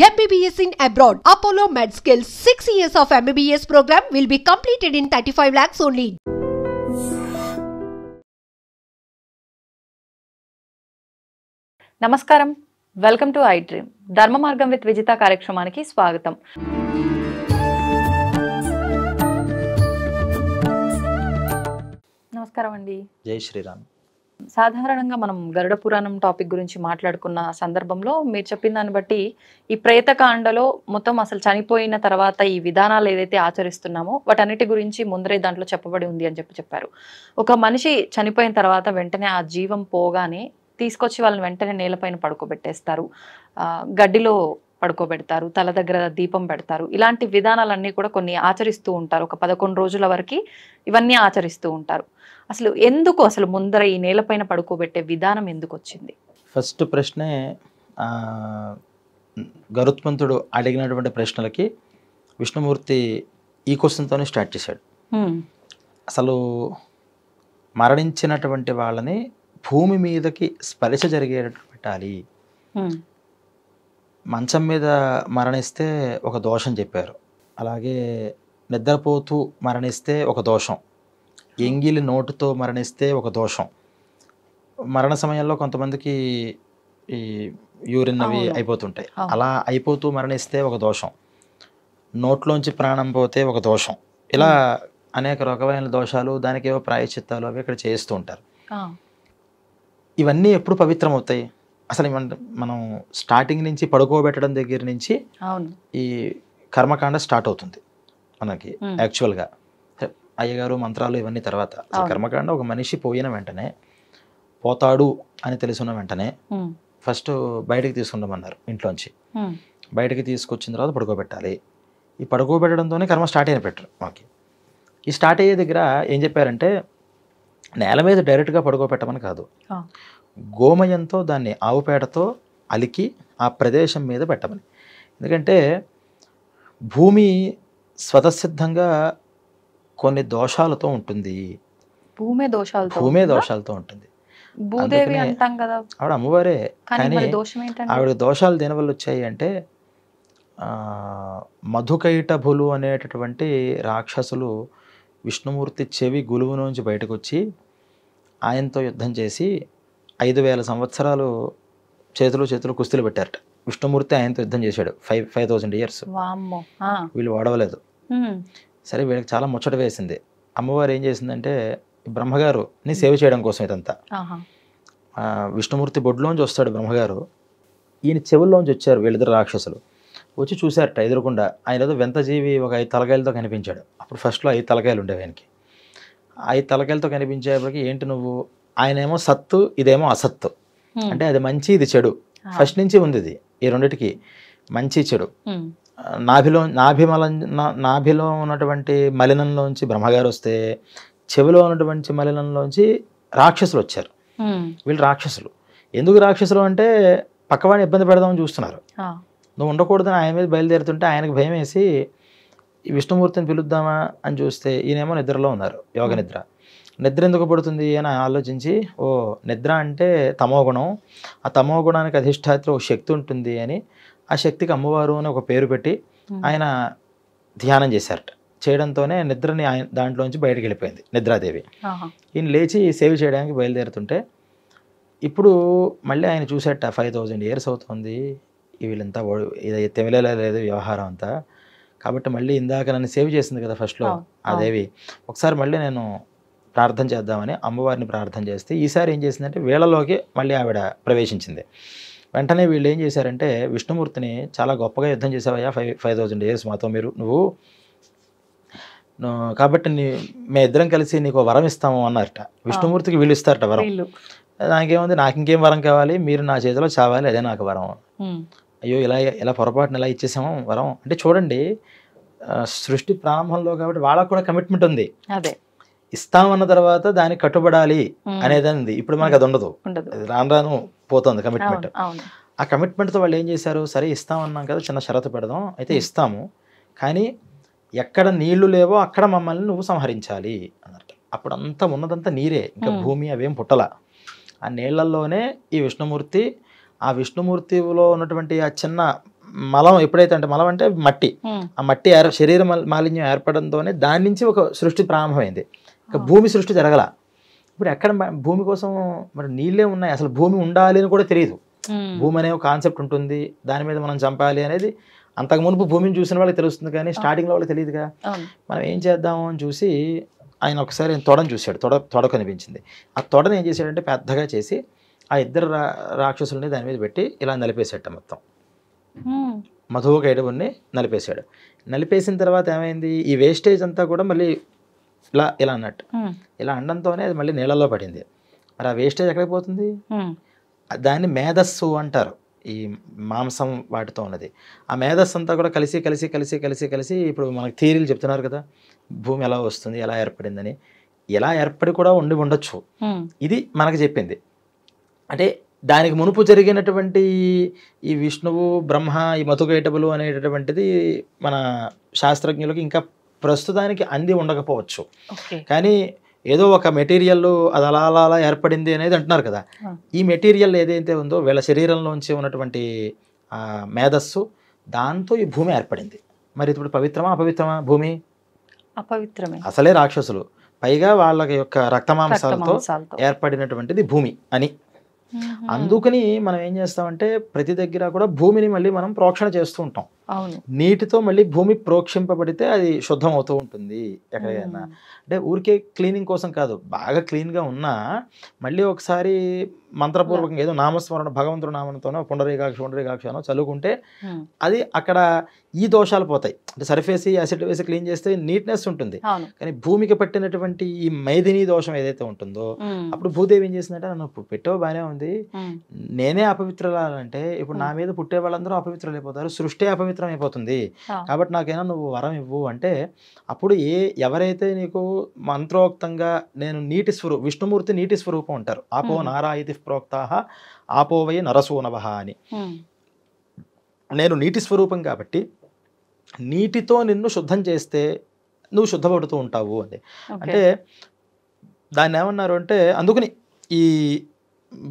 MBBS in abroad. Apollo MedSkill 6 years of MBBS program will be completed in 35 lakhs only. నమస్కారం, welcome to I dream. ధర్మ మార్గం with Vijitha కార్యక్రమానికి స్వాగతం. నమస్కారం అండి. జై శ్రీరామ్. సాధారణంగా మనం గరుడ పురాణం టాపిక్ గురించి మాట్లాడుకున్న సందర్భంలో మీరు చెప్పిన దాన్ని బట్టి ఈ ప్రేతకాండలో మొత్తం అసలు చనిపోయిన తర్వాత ఈ విధానాలు ఏదైతే ఆచరిస్తున్నామో వాటన్నిటి గురించి ముందరే దాంట్లో చెప్పబడి ఉంది అని చెప్పారు. ఒక మనిషి చనిపోయిన తర్వాత వెంటనే ఆ జీవం పోగానే తీసుకొచ్చి వాళ్ళని వెంటనే నేలపైన పడుకోబెట్టేస్తారు, గడ్డిలో పడుకోబెడతారు, తల దగ్గర దీపం పెడతారు. ఇలాంటి విధానాలన్నీ కూడా కొన్ని ఆచరిస్తూ ఉంటారు. ఒక 11 రోజుల వరకు ఇవన్నీ ఆచరిస్తూ ఉంటారు. అసలు ముందర ఈ నేలపైన పడుకోబెట్టే విధానం ఎందుకు వచ్చింది? ఫస్ట్ ప్రశ్నే గరుత్మంతుడు అడిగినటువంటి ప్రశ్నలకి విష్ణుమూర్తి ఈ క్వశ్చన్తోనే స్టార్ట్ చేశాడు. అసలు మరణించినటువంటి వాళ్ళని భూమి మీదకి స్పర్శ జరిగేటట్టు పెట్టాలి. మంచం మీద మరణిస్తే ఒక దోషం చెప్పారు. అలాగే నిద్రపోతూ మరణిస్తే ఒక దోషం, ఎంగిలి నోటుతో మరణిస్తే ఒక దోషం. మరణ సమయంలో కొంతమందికి ఈ యూరిన్ అవి అయిపోతుంటాయి, అలా అయిపోతూ మరణిస్తే ఒక దోషం, నోట్లోంచి ప్రాణం పోతే ఒక దోషం. ఇలా అనేక రకమైన దోషాలు, దానికి ఏవో ప్రాయశ్చిత్తాలు అవి ఇక్కడ చేస్తూ ఉంటారు. ఇవన్నీ ఎప్పుడు పవిత్రం అవుతాయి? అసలు మనం స్టార్టింగ్ నుంచి పడుకోబెట్టడం దగ్గర నుంచి ఈ కర్మకాండ స్టార్ట్ అవుతుంది మనకి. యాక్చువల్గా అయ్యగారు మంత్రాలు ఇవన్నీ తర్వాత, కర్మకాండ ఒక మనిషి పోయిన వెంటనే, పోతాడు అని తెలుసున్న వెంటనే ఫస్ట్ బయటకు తీసుకుంటామన్నారు. ఇంట్లోంచి బయటకు తీసుకొచ్చిన తర్వాత పడుకోబెట్టాలి. ఈ పడుకోబెట్టడంతోనే కర్మ స్టార్ట్ అయిన పెట్టరు మాకి. ఈ స్టార్ట్ అయ్యే దగ్గర ఏం చెప్పారంటే, నేల మీద డైరెక్ట్గా పడుకోబెట్టమని కాదు, గోమయంతో దాన్ని ఆవు పేడతో అలికి ఆ ప్రదేశం మీద పెట్టమని. ఎందుకంటే భూమి స్వతసిద్ధంగా కొన్ని దోషాలతో ఉంటుంది. భూమే దోషాలతో ఉంటుంది. ఆవిడ అమ్మవారే, కానీ ఆవిడ దోషాలు దేనివల్ల వచ్చాయి అంటే, మధుకైటభులు అనేటటువంటి రాక్షసులు విష్ణుమూర్తి చెవి గులువు నుంచి బయటకు వచ్చి ఆయనతో యుద్ధం చేసి 5000 సంవత్సరాలు చేతులు కుస్తీలు పెట్టారట. విష్ణుమూర్తి ఆయనతో యుద్ధం చేశాడు 5000 years. వీళ్ళు ఓడవలేదు. సరే, వీళ్ళకి చాలా ముచ్చట వేసింది. అమ్మవారు ఏం చేసిందంటే, బ్రహ్మగారుని సేవ చేయడం కోసం ఇదంతా, విష్ణుమూర్తి బొడ్లోంచి వస్తాడు బ్రహ్మగారు, ఈయన చెవుల్లోంచి వచ్చారు వీళ్ళిద్దరు రాక్షసులు. వచ్చి చూశారట ఎదురుకుండా. ఆయన ఏదో వింత జీవి ఒక 5 తలకాయలతో కనిపించాడు. అప్పుడు ఫస్ట్లో 5 తలకాయలు ఉండేవి ఆయనకి. 5 తలకాయలతో కనిపించేప్పటికి, ఏంటి నువ్వు? ఆయనేమో సత్తు, ఇదేమో అసత్తు. అంటే అది మంచి, ఇది చెడు. ఫస్ట్ నుంచి ఉంది ఇది, ఈ రెండిటికి మంచి చెడు. నాభిలో ఉన్నటువంటి మలినంలోంచి బ్రహ్మగారు వస్తే, చెవిలో ఉన్నటువంటి మలినంలోంచి రాక్షసులు వచ్చారు. వీళ్ళు రాక్షసులు. ఎందుకు రాక్షసులు అంటే, పక్కవాడిని ఇబ్బంది పెడదామని చూస్తున్నారు. నువ్వు ఉండకూడదని ఆయన మీద బయలుదేరుతుంటే ఆయనకు భయం వేసి విష్ణుమూర్తిని పిలుద్దామా అని చూస్తే, ఈయనేమో నిద్రలో ఉన్నారు, యోగ నిద్ర. నిద్ర ఎందుకు పడుతుంది అని ఆలోచించి, ఓ నిద్ర అంటే తమోగుణం, ఆ తమోగుణానికి అధిష్టాత్రి ఒక శక్తి ఉంటుంది అని, ఆ శక్తికి అమ్మవారు అని ఒక పేరు పెట్టి ఆయన ధ్యానం చేశారట. చేయడంతోనే నిద్రని ఆయన దాంట్లోంచి బయటకు వెళ్ళిపోయింది నిద్రాదేవి. ఈయన లేచి సేవ చేయడానికి బయలుదేరుతుంటే, ఇప్పుడు మళ్ళీ ఆయన చూసేట 5000 years అవుతుంది, వీళ్ళంతా ఇది తెమిలేలా లేదు వ్యవహారం అంతా. కాబట్టి మళ్ళీ ఇందాక నన్ను సేవ్ చేసింది కదా ఫస్ట్లో ఆ దేవి, ఒకసారి మళ్ళీ నేను ప్రార్థన చేద్దామని అమ్మవారిని ప్రార్థన చేస్తే, ఈసారి ఏం చేసిందంటే వీళ్ళలోకి మళ్ళీ ఆవిడ ప్రవేశించింది. వెంటనే వీళ్ళు ఏం చేశారంటే, విష్ణుమూర్తిని చాలా గొప్పగా యుద్ధం చేసావయ్యా 5000 years మాతో నువ్వు కాబట్టి మేము ఇద్దరం కలిసి నీకు వరం ఇస్తాము అన్నారట. విష్ణుమూర్తికి వీళ్ళు ఇస్తారట వరం. నాకేముంది, నాకు ఇంకేం వరం కావాలి, మీరు నా చేతిలో చావాలి, అదే నాకు వరం. అయ్యో, ఇలా పొరపాటున ఇలా ఇచ్చేసాము వరం అంటే. చూడండి, సృష్టి ప్రారంభంలో కాబట్టి వాళ్ళకు కూడా కమిట్మెంట్ ఉంది. ఇస్తామన్న తర్వాత దానికి కట్టుబడాలి అనేది ఉంది. ఇప్పుడు మనకు అది ఉండదు, రాను పోతుంది కమిట్మెంట్. ఆ కమిట్మెంట్తో వాళ్ళు ఏం చేశారు, సరే ఇస్తామన్నాం కదా, చిన్న షరతు పెడదాం, అయితే ఇస్తాము, కానీ ఎక్కడ నీళ్లు లేవో అక్కడ మమ్మల్ని నువ్వు సంహరించాలి అన్నట్టు. అప్పుడు అంతా ఉన్నదంతా నీరే, ఇంకా భూమి అవేం పుట్టల. ఆ నీళ్లలోనే ఈ విష్ణుమూర్తి, ఆ విష్ణుమూర్తిలో ఉన్నటువంటి ఆ చిన్న మలం ఎప్పుడైతే అంటే మలం అంటే మట్టి, ఉమ్, ఆ మట్టి శరీర మాలిన్యం ఏర్పడంతోనే దాని నుంచి ఒక సృష్టి ప్రారంభమైంది. ఇక భూమి సృష్టి జరగల. ఇప్పుడు ఎక్కడ భూమి కోసం మరి నీళ్ళే ఉన్నాయి, అసలు భూమి ఉండాలి అని కూడా తెలియదు. ఉమ్, భూమి అనే ఒక కాన్సెప్ట్ ఉంటుంది, దాని మీద మనం చంపాలి అనేది అంతకు మునుపు భూమిని చూసిన వాళ్ళకి తెలుస్తుంది, కానీ స్టార్టింగ్లో వాళ్ళకి తెలియదుగా. అవును. మనం ఏం చేద్దాము అని చూసి ఆయన ఒకసారి తొడని చూశాడు, తొడ కనిపించింది. ఆ తొడని ఏం చేశాడంటే పెద్దగా చేసి ఆ ఇద్దరు రాక్షసుల్ని దాని మీద పెట్టి ఇలా నలిపేసేట మొత్తం. ఉమ్, మధుకైటవుని నలిపేశాడు. నలిపేసిన తర్వాత ఏమైంది, ఈ వేస్టేజ్ అంతా కూడా మళ్ళీ ఇలా అన్నట్టు ఉమ్, ఇలా అండంతోనే అది మళ్ళీ నీళ్ళలో పడింది. మరి ఆ వేస్టేజ్ ఎక్కడికి పోతుంది? ఉమ్, దాన్ని మేధస్సు అంటారు, ఈ మాంసం వాటితో ఉన్నది. ఆ మేధస్సు అంతా కూడా కలిసి కలిసి కలిసి కలిసి కలిసి ఇప్పుడు మనకు థియరీలు చెప్తున్నారు కదా, భూమి ఎలా వస్తుంది, ఎలా ఏర్పడిందని. ఎలా ఏర్పడి కూడా ఉండొచ్చు. ఉమ్, ఇది మనకు చెప్పింది. అంటే దానికి మునుపు జరిగినటువంటి ఈ విష్ణువు బ్రహ్మ ఈ మధుకైటవులు అనేటటువంటిది మన శాస్త్రజ్ఞులకు ఇంకా ప్రస్తుతానికి అంది ఉండకపోవచ్చు. ఓకే. కానీ ఏదో ఒక మెటీరియల్ అది అలా అలా అలా ఏర్పడింది అనేది అంటున్నారు కదా. ఈ మెటీరియల్ ఏదైతే ఉందో వీళ్ళ శరీరంలోంచి ఉన్నటువంటి మేధస్సు, దాంతో ఈ భూమి ఏర్పడింది. మరి ఇప్పుడు పవిత్రమా అపవిత్రమా భూమి? అపవిత్రమే. అసలే రాక్షసులు, పైగా వాళ్ళ యొక్క రక్తమాంసాలతో రక్తమాంసాలతో. ఏర్పడినటువంటిది భూమి అని. ఉమ్, అందుకని మనం ఏం చేస్తామంటే ప్రతి దగ్గర కూడా భూమిని మళ్ళీ మనం ప్రోక్షణ చేస్తూ ఉంటాం. అవును. నీటితో మళ్ళీ భూమి ప్రోక్షింపబడితే అది శుద్ధం అవుతూ ఉంటుంది ఎక్కడైనా. అంటే ఊరికే క్లీనింగ్ కోసం కాదు, బాగా క్లీన్గా ఉన్నా మళ్ళీ ఒకసారి మంత్రపూర్వకంగా ఏదో నామస్మరణ భగవంతుడు నామంతోనో పుండరీకాక్ష అనో చదువుకుంటే ఉమ్, అది అక్కడ ఈ దోషాలు పోతాయి. అంటే సర్ఫేసి యాసిడ్ వేసి క్లీన్ చేస్తే నీట్నెస్ ఉంటుంది. అవును. కానీ భూమికి పట్టినటువంటి ఈ మైథిని దోషం ఏదైతే ఉంటుందో ఉమ్, అప్పుడు భూదేవి ఏం చేసిందంటే నన్ను పెట్టావు బాగానే ఉంది, ఉమ్, నేనే అపవిత్రులంటే ఇప్పుడు నా మీద పుట్టే వాళ్ళందరూ అపవిత్రులు అయిపోతారు, సృష్టి అపవిత్రం అయిపోతుంది. ఆ. కాబట్టి నాకైనా నువ్వు వరం ఇవ్వు అంటే అప్పుడు ఎవరైతే నీకు మంత్రోక్తంగా నేను విష్ణుమూర్తి నీటి స్వరూపం అంటారు. ఆపో నారాయితి ప్రోక్తాహ ఆపోవై నరసూనవహ అని. ఉమ్, నేను నీటి స్వరూపం కాబట్టి నీటితో నిన్ను శుద్ధం చేస్తే నువ్వు శుద్ధపడుతూ ఉంటావు అని. ఓకే. అంటే దాన్ని ఏమన్నారు అంటే అందుకని ఈ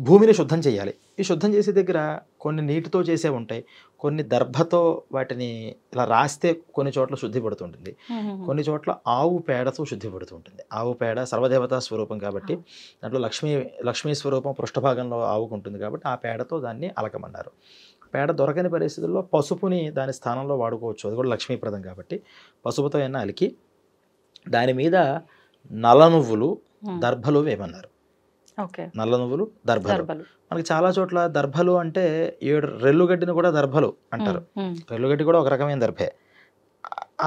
భూమిని శుద్ధం చేయాలి. ఈ శుద్ధం చేసే దగ్గర కొన్ని నీటితో చేసే ఉంటాయి, కొన్ని దర్భతో వాటిని ఇలా రాస్తే కొన్ని చోట్ల శుద్ధి పడుతుంటుంది, ఉమ్, కొన్ని చోట్ల ఆవు పేడతో శుద్ధి పడుతుంటుంది. ఆవు పేడ సర్వదేవతా స్వరూపం కాబట్టి దాంట్లో లక్ష్మీ స్వరూపం పృష్ఠభాగంలో ఆవుకు ఉంటుంది కాబట్టి ఆ పేడతో దాన్ని అలకమన్నారు. పేడ దొరకని పరిస్థితుల్లో పసుపుని దాని స్థానంలో వాడుకోవచ్చు, అది కూడా లక్ష్మీప్రదం కాబట్టి పసుపుతో అయినా అలికి దాని మీద నల్ల నువ్వులు దర్భలు వేయమన్నారు. ఓకే. నల్ల నువ్వులు దర్భలు. దర్భలు. మనకి చాలా చోట్ల దర్భలు అంటే 7 రెల్లుగడ్డిని కూడా దర్భలు అంటారు. ఉమ్, రెల్లుగడ్డి కూడా ఒక రకమైన దర్భే.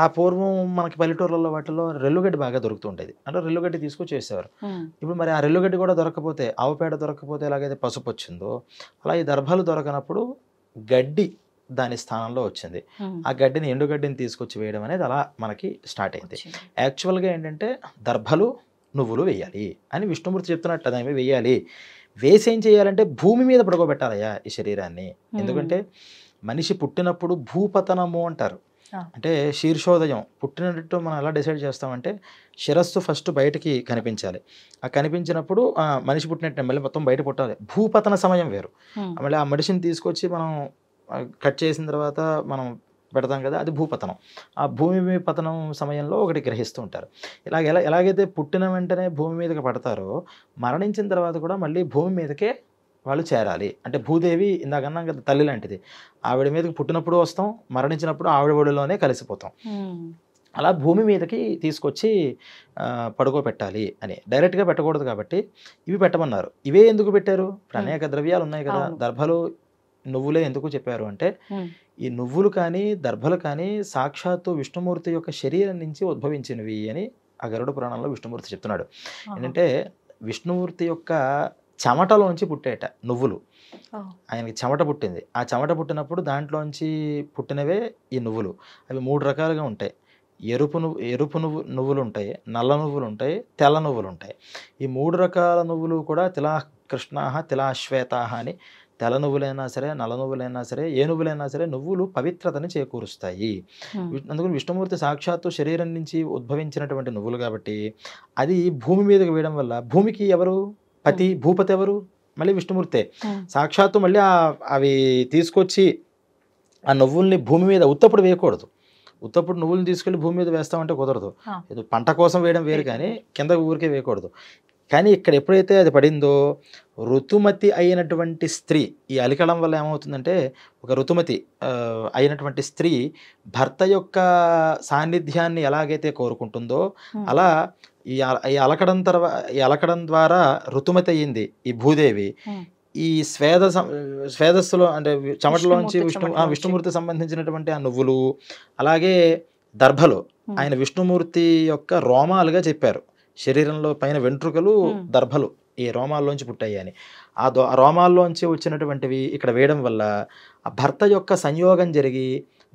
ఆ పూర్వం మనకి పల్లెటూర్లలో వాటిలో రెల్లుగడ్డి బాగా దొరుకుతూ ఉండేది, అంటే రెల్లుగడ్డి తీసుకొచ్చి చేసేవారు. ఉమ్, ఇప్పుడు మరి ఆ రెల్లుగడ్డి కూడా దొరకకపోతే, ఆవు పేడ దొరకకపోతే ఎలాగైతే పసుపు వచ్చిందో అలా ఈ దర్భలు దొరకనప్పుడు గడ్డి దాని స్థానంలో వచ్చింది. ఉమ్, ఆ గడ్డిని ఎండుగడ్డిని తీసుకొచ్చి వేయడం అనేది అలా మనకి స్టార్ట్ అయింది. వచ్చింది. యాక్చువల్గా ఏంటంటే దర్భలు నువ్వులు వేయాలి అని విష్ణుమూర్తి చెప్తున్నట్టు దాని మీద వేయాలి. వేసి ఏం చేయాలంటే భూమి మీద పడుకోబెట్టాలయ్యా ఈ శరీరాన్ని. ఎందుకంటే మనిషి పుట్టినప్పుడు భూపతనము అంటారు. అంటే శీర్షోదయం పుట్టినట్టు మనం ఎలా డిసైడ్ చేస్తామంటే శిరస్సు ఫస్ట్ బయటకి కనిపించాలి. ఆ కనిపించినప్పుడు మనిషి పుట్టినట్టు మళ్ళీ మొత్తం బయట పుట్టాలి. భూపతన సమయం వేరు. మళ్ళీ ఆ మనిషిని తీసుకొచ్చి మనం కట్ చేసిన తర్వాత మనం పెడతాం కదా, అది భూపతనం. ఆ భూమి పతనం సమయంలో ఒకటి గ్రహిస్తూ ఉంటారు. ఎలాగైతే పుట్టిన వెంటనే భూమి మీదకి పడతారో మరణించిన తర్వాత కూడా మళ్ళీ భూమి మీదకే వాళ్ళు చేరాలి. అంటే భూదేవి ఇందాకన్నా కదా తల్లి లాంటిది, ఆవిడ మీదకి పుట్టినప్పుడు వస్తాం, మరణించినప్పుడు ఆవిడ ఒడిలోనే కలిసిపోతాం. అలా భూమి మీదకి తీసుకొచ్చి పడుకోబెట్టాలి అని. డైరెక్ట్గా పెట్టకూడదు కాబట్టి ఇవి పెట్టమన్నారు. ఇవే ఎందుకు పెట్టారు? ఇప్పుడు అనేక ద్రవ్యాలు ఉన్నాయి కదా, దర్భలు నువ్వులే ఎందుకు చెప్పారు అంటే ఈ నువ్వులు కానీ దర్భలు కానీ సాక్షాత్తు విష్ణుమూర్తి యొక్క శరీరం నుంచి ఉద్భవించినవి అని ఆ గరుడ పురాణంలో విష్ణుమూర్తి చెప్తున్నాడు. ఏంటంటే విష్ణుమూర్తి యొక్క చెమటలోంచి పుట్టేట నువ్వులు. ఆయనకి చెమట పుట్టింది. ఆ చెమట పుట్టినప్పుడు దాంట్లోంచి పుట్టినవే ఈ నువ్వులు. అవి 3 రకాలుగా ఉంటాయి. ఎరుపు నువ్వులు ఉంటాయి, నల్ల నువ్వులు ఉంటాయి, తెల్ల నువ్వులు ఉంటాయి. ఈ 3 రకాల నువ్వులు కూడా తిలా కృష్ణాహ తిలా శ్వేతాహ అని. తెల్ల నువ్వులైనా సరే, నల్ల నువ్వులైనా సరే, ఏ నువ్వులైనా సరే నువ్వులు పవిత్రతని చేకూరుస్తాయి. అందుకని విష్ణుమూర్తి సాక్షాత్తు శరీరం నుంచి ఉద్భవించినటువంటి నువ్వులు కాబట్టి అది భూమి మీదకి వేయడం వల్ల భూమికి ఎవరు పతి, భూపతి ఎవరు? మళ్ళీ విష్ణుమూర్తే. సాక్షాత్తు మళ్ళీ అవి తీసుకొచ్చి ఆ నువ్వుల్ని భూమి మీద ఉత్తప్పుడు వేయకూడదు. ఉత్తప్పుడు నువ్వులను తీసుకెళ్ళి భూమి మీద వేస్తామంటే కుదరదు. ఏదో పంట కోసం వేయడం వేరు కానీ కింద ఊరికే వేయకూడదు. కానీ ఇక్కడ ఎప్పుడైతే అది పడిందో ఋతుమతి అయినటువంటి స్త్రీ, ఈ అలికడం వల్ల ఏమవుతుందంటే ఒక ఋతుమతి అయినటువంటి స్త్రీ భర్త యొక్క సాన్నిధ్యాన్ని ఎలాగైతే కోరుకుంటుందో అలా ఈ అలకడం ద్వారా ఋతుమతి అయ్యింది ఈ భూదేవి. ఈ స్వేదస్సులో అంటే చెమటలోంచి విష్ణుమూర్తి సంబంధించినటువంటి ఆ నువ్వులు, అలాగే దర్భలు ఆయన విష్ణుమూర్తి యొక్క రోమాలుగా చెప్పారు. శరీరంలో పైన వెంట్రుకలు దర్భలు ఈ రోమాల్లోంచి పుట్టాయి అని. ఆ రోమాల్లోంచి వచ్చినటువంటివి ఇక్కడ వేయడం వల్ల ఆ భర్త యొక్క సంయోగం జరిగి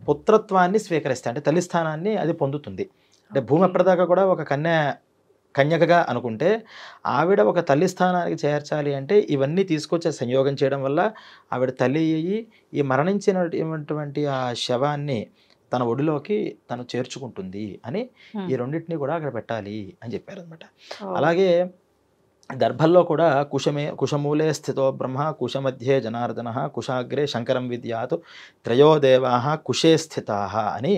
పుత్రత్వాన్ని స్వీకరిస్తాయి. అంటే తల్లి స్థానాన్ని అది పొందుతుంది. అంటే భూమి అప్పటిదాకా కూడా ఒక కన్యకగా అనుకుంటే ఆవిడ ఒక తల్లి స్థానానికి చేర్చాలి అంటే ఇవన్నీ తీసుకొచ్చే సంయోగం చేయడం వల్ల ఆవిడ తల్లి అయ్యి ఈ మరణించినటువంటి ఆ శవాన్ని తన ఒడిలోకి తను చేర్చుకుంటుంది అని ఈ రెండింటినీ కూడా అక్కడ పెట్టాలి అని చెప్పారనమాట. అలాగే దర్భల్లో కూడా కుశమూలే స్థితో బ్రహ్మ కుశమధ్యే జనార్దన కుశాగ్రే శంకరం విద్యాతు త్రయోదేవా కుశే స్థితా అని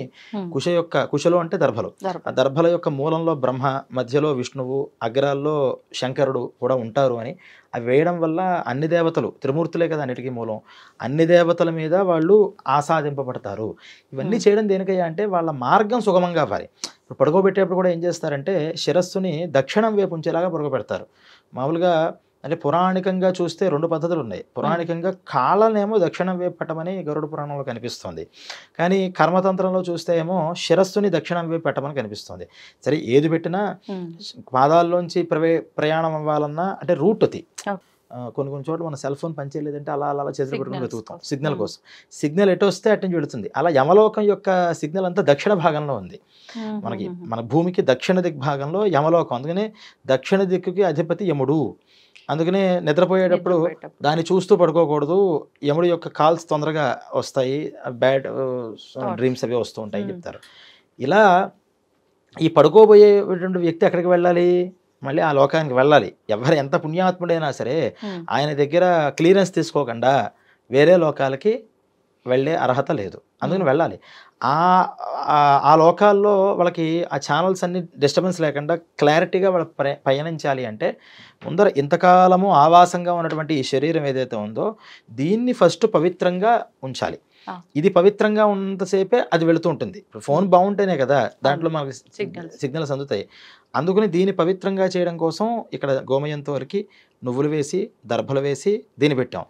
కుశలో అంటే దర్భలు, ఆ దర్భల యొక్క మూలంలో బ్రహ్మ, మధ్యలో విష్ణువు, అగ్రాల్లో శంకరుడు కూడా ఉంటారు అని అవి వేయడం వల్ల అన్ని దేవతలు, త్రిమూర్తులే కదా అన్నిటికీ మూలం, అన్ని దేవతల మీద వాళ్ళు ఆసాదింపబడతారు. ఇవన్నీ చేయడం దేనికయ్యా అంటే వాళ్ళ మార్గం సుగమంగా అవ్వాలి. ఇప్పుడు పడుకోబెట్టేప్పుడు కూడా ఏం చేస్తారంటే శిరస్సుని దక్షిణం వైపు ఉంచేలాగా పడుకోబెడతారు. మామూలుగా అంటే పురాణికంగా చూస్తే రెండు పద్ధతులు ఉన్నాయి. పురాణికంగా కాళ్ళనేమో దక్షిణం వైపు పెట్టమని గరుడ పురాణంలో కనిపిస్తుంది, కానీ కర్మతంత్రంలో చూస్తే ఏమో శిరస్సుని దక్షిణం వైపు పెట్టమని కనిపిస్తుంది. సరే ఏది పెట్టినా పాదాల్లోంచి ప్రయాణం అవ్వాలన్నా అంటే రూట్ అది. కొన్ని చోట్ల మన సెల్ ఫోన్ పనిచేయలేదంటే అలా చేతులు పెట్టుకుని వెతుకుతాం సిగ్నల్ కోసం. సిగ్నల్ ఎటు వస్తే అటు నుంచి వెళుతుంది. అలా యమలోకం యొక్క సిగ్నల్ అంతా దక్షిణ భాగంలో ఉంది. మన భూమికి దక్షిణ దిగ్భాగంలో యమలోకం, అందుకనే దక్షిణ దిక్కుకి అధిపతి యముడు. అందుకనే నిద్రపోయేటప్పుడు దాన్ని చూస్తూ పడుకోకూడదు. యముడు యొక్క కాల్స్ తొందరగా వస్తాయి, బ్యాడ్ డ్రీమ్స్ అవి వస్తూ ఉంటాయి చెప్తారు. ఇలా ఈ పడుకోబోయేటువంటి వ్యక్తి ఎక్కడికి వెళ్ళాలి? మళ్ళీ ఆ లోకానికి వెళ్ళాలి. ఎవరు ఎంత పుణ్యాత్ముడైనా సరే ఆయన దగ్గర క్లియరెన్స్ తీసుకోకుండా వేరే లోకాలకి వెళ్ళే అర్హత లేదు. అందుకని వెళ్ళాలి. ఆ లోకాల్లో వాళ్ళకి ఆ ఛానల్స్ అన్ని డిస్టర్బెన్స్ లేకుండా క్లారిటీగా వాళ్ళు పయనించాలి అంటే ముందర ఇంతకాలము ఆవాసంగా ఉన్నటువంటి ఈ శరీరం ఏదైతే ఉందో దీన్ని ఫస్ట్ పవిత్రంగా ఉంచాలి. ఇది పవిత్రంగా ఉన్నంతసేపే అది వెళుతూ ఉంటుంది. ఫోన్ బాగుంటేనే కదా దాంట్లో మనకి సిగ్నల్స్ అందుతాయి. అందుకని దీన్ని పవిత్రంగా చేయడం కోసం ఇక్కడ గోమయంతో వరకు నువ్వులు వేసి దర్భలు వేసి దీన్ని పెట్టాం.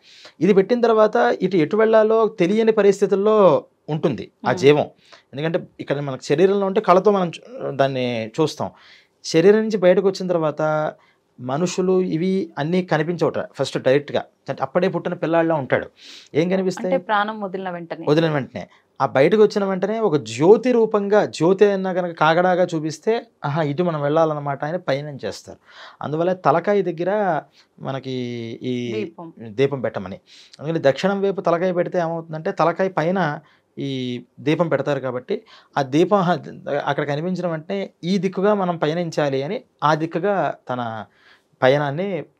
ఇది పెట్టిన తర్వాత ఎటు వెళ్ళాలో తెలియని పరిస్థితుల్లో ఉంటుంది ఆ జీవం. ఎందుకంటే ఇక్కడ మనకు శరీరంలో ఉంటే కళ్ళతో మనం దాన్ని చూస్తాం. శరీరం నుంచి బయటకు వచ్చిన తర్వాత మనుషులు ఇవి అన్నీ కనిపించవట ఫస్ట్ డైరెక్ట్గా. అప్పుడే పుట్టిన పిల్లాడిలా ఉంటాడు. ఏం కనిపిస్తాయి? ప్రాణం వదిలిన వెంటనే ఆ బయటకు వచ్చిన వెంటనే ఒక జ్యోతి రూపంగా, జ్యోతి అన్నా కనుక కాగడాగా చూపిస్తే ఇటు మనం వెళ్ళాలన్నమాట ఆయన పయనం చేస్తారు. అందువల్ల తలకాయ దగ్గర మనకి ఈ దీపం పెట్టమని. అందుకని దక్షిణం వైపు తలకాయ పెడితే ఏమవుతుందంటే తలకాయ పైన ఈ దీపం పెడతారు కాబట్టి ఆ దీపం అక్కడ కనిపించిన వెంటనే ఈ దిక్కుగా మనం పయనించాలి అని ఆ దిక్కుగా తన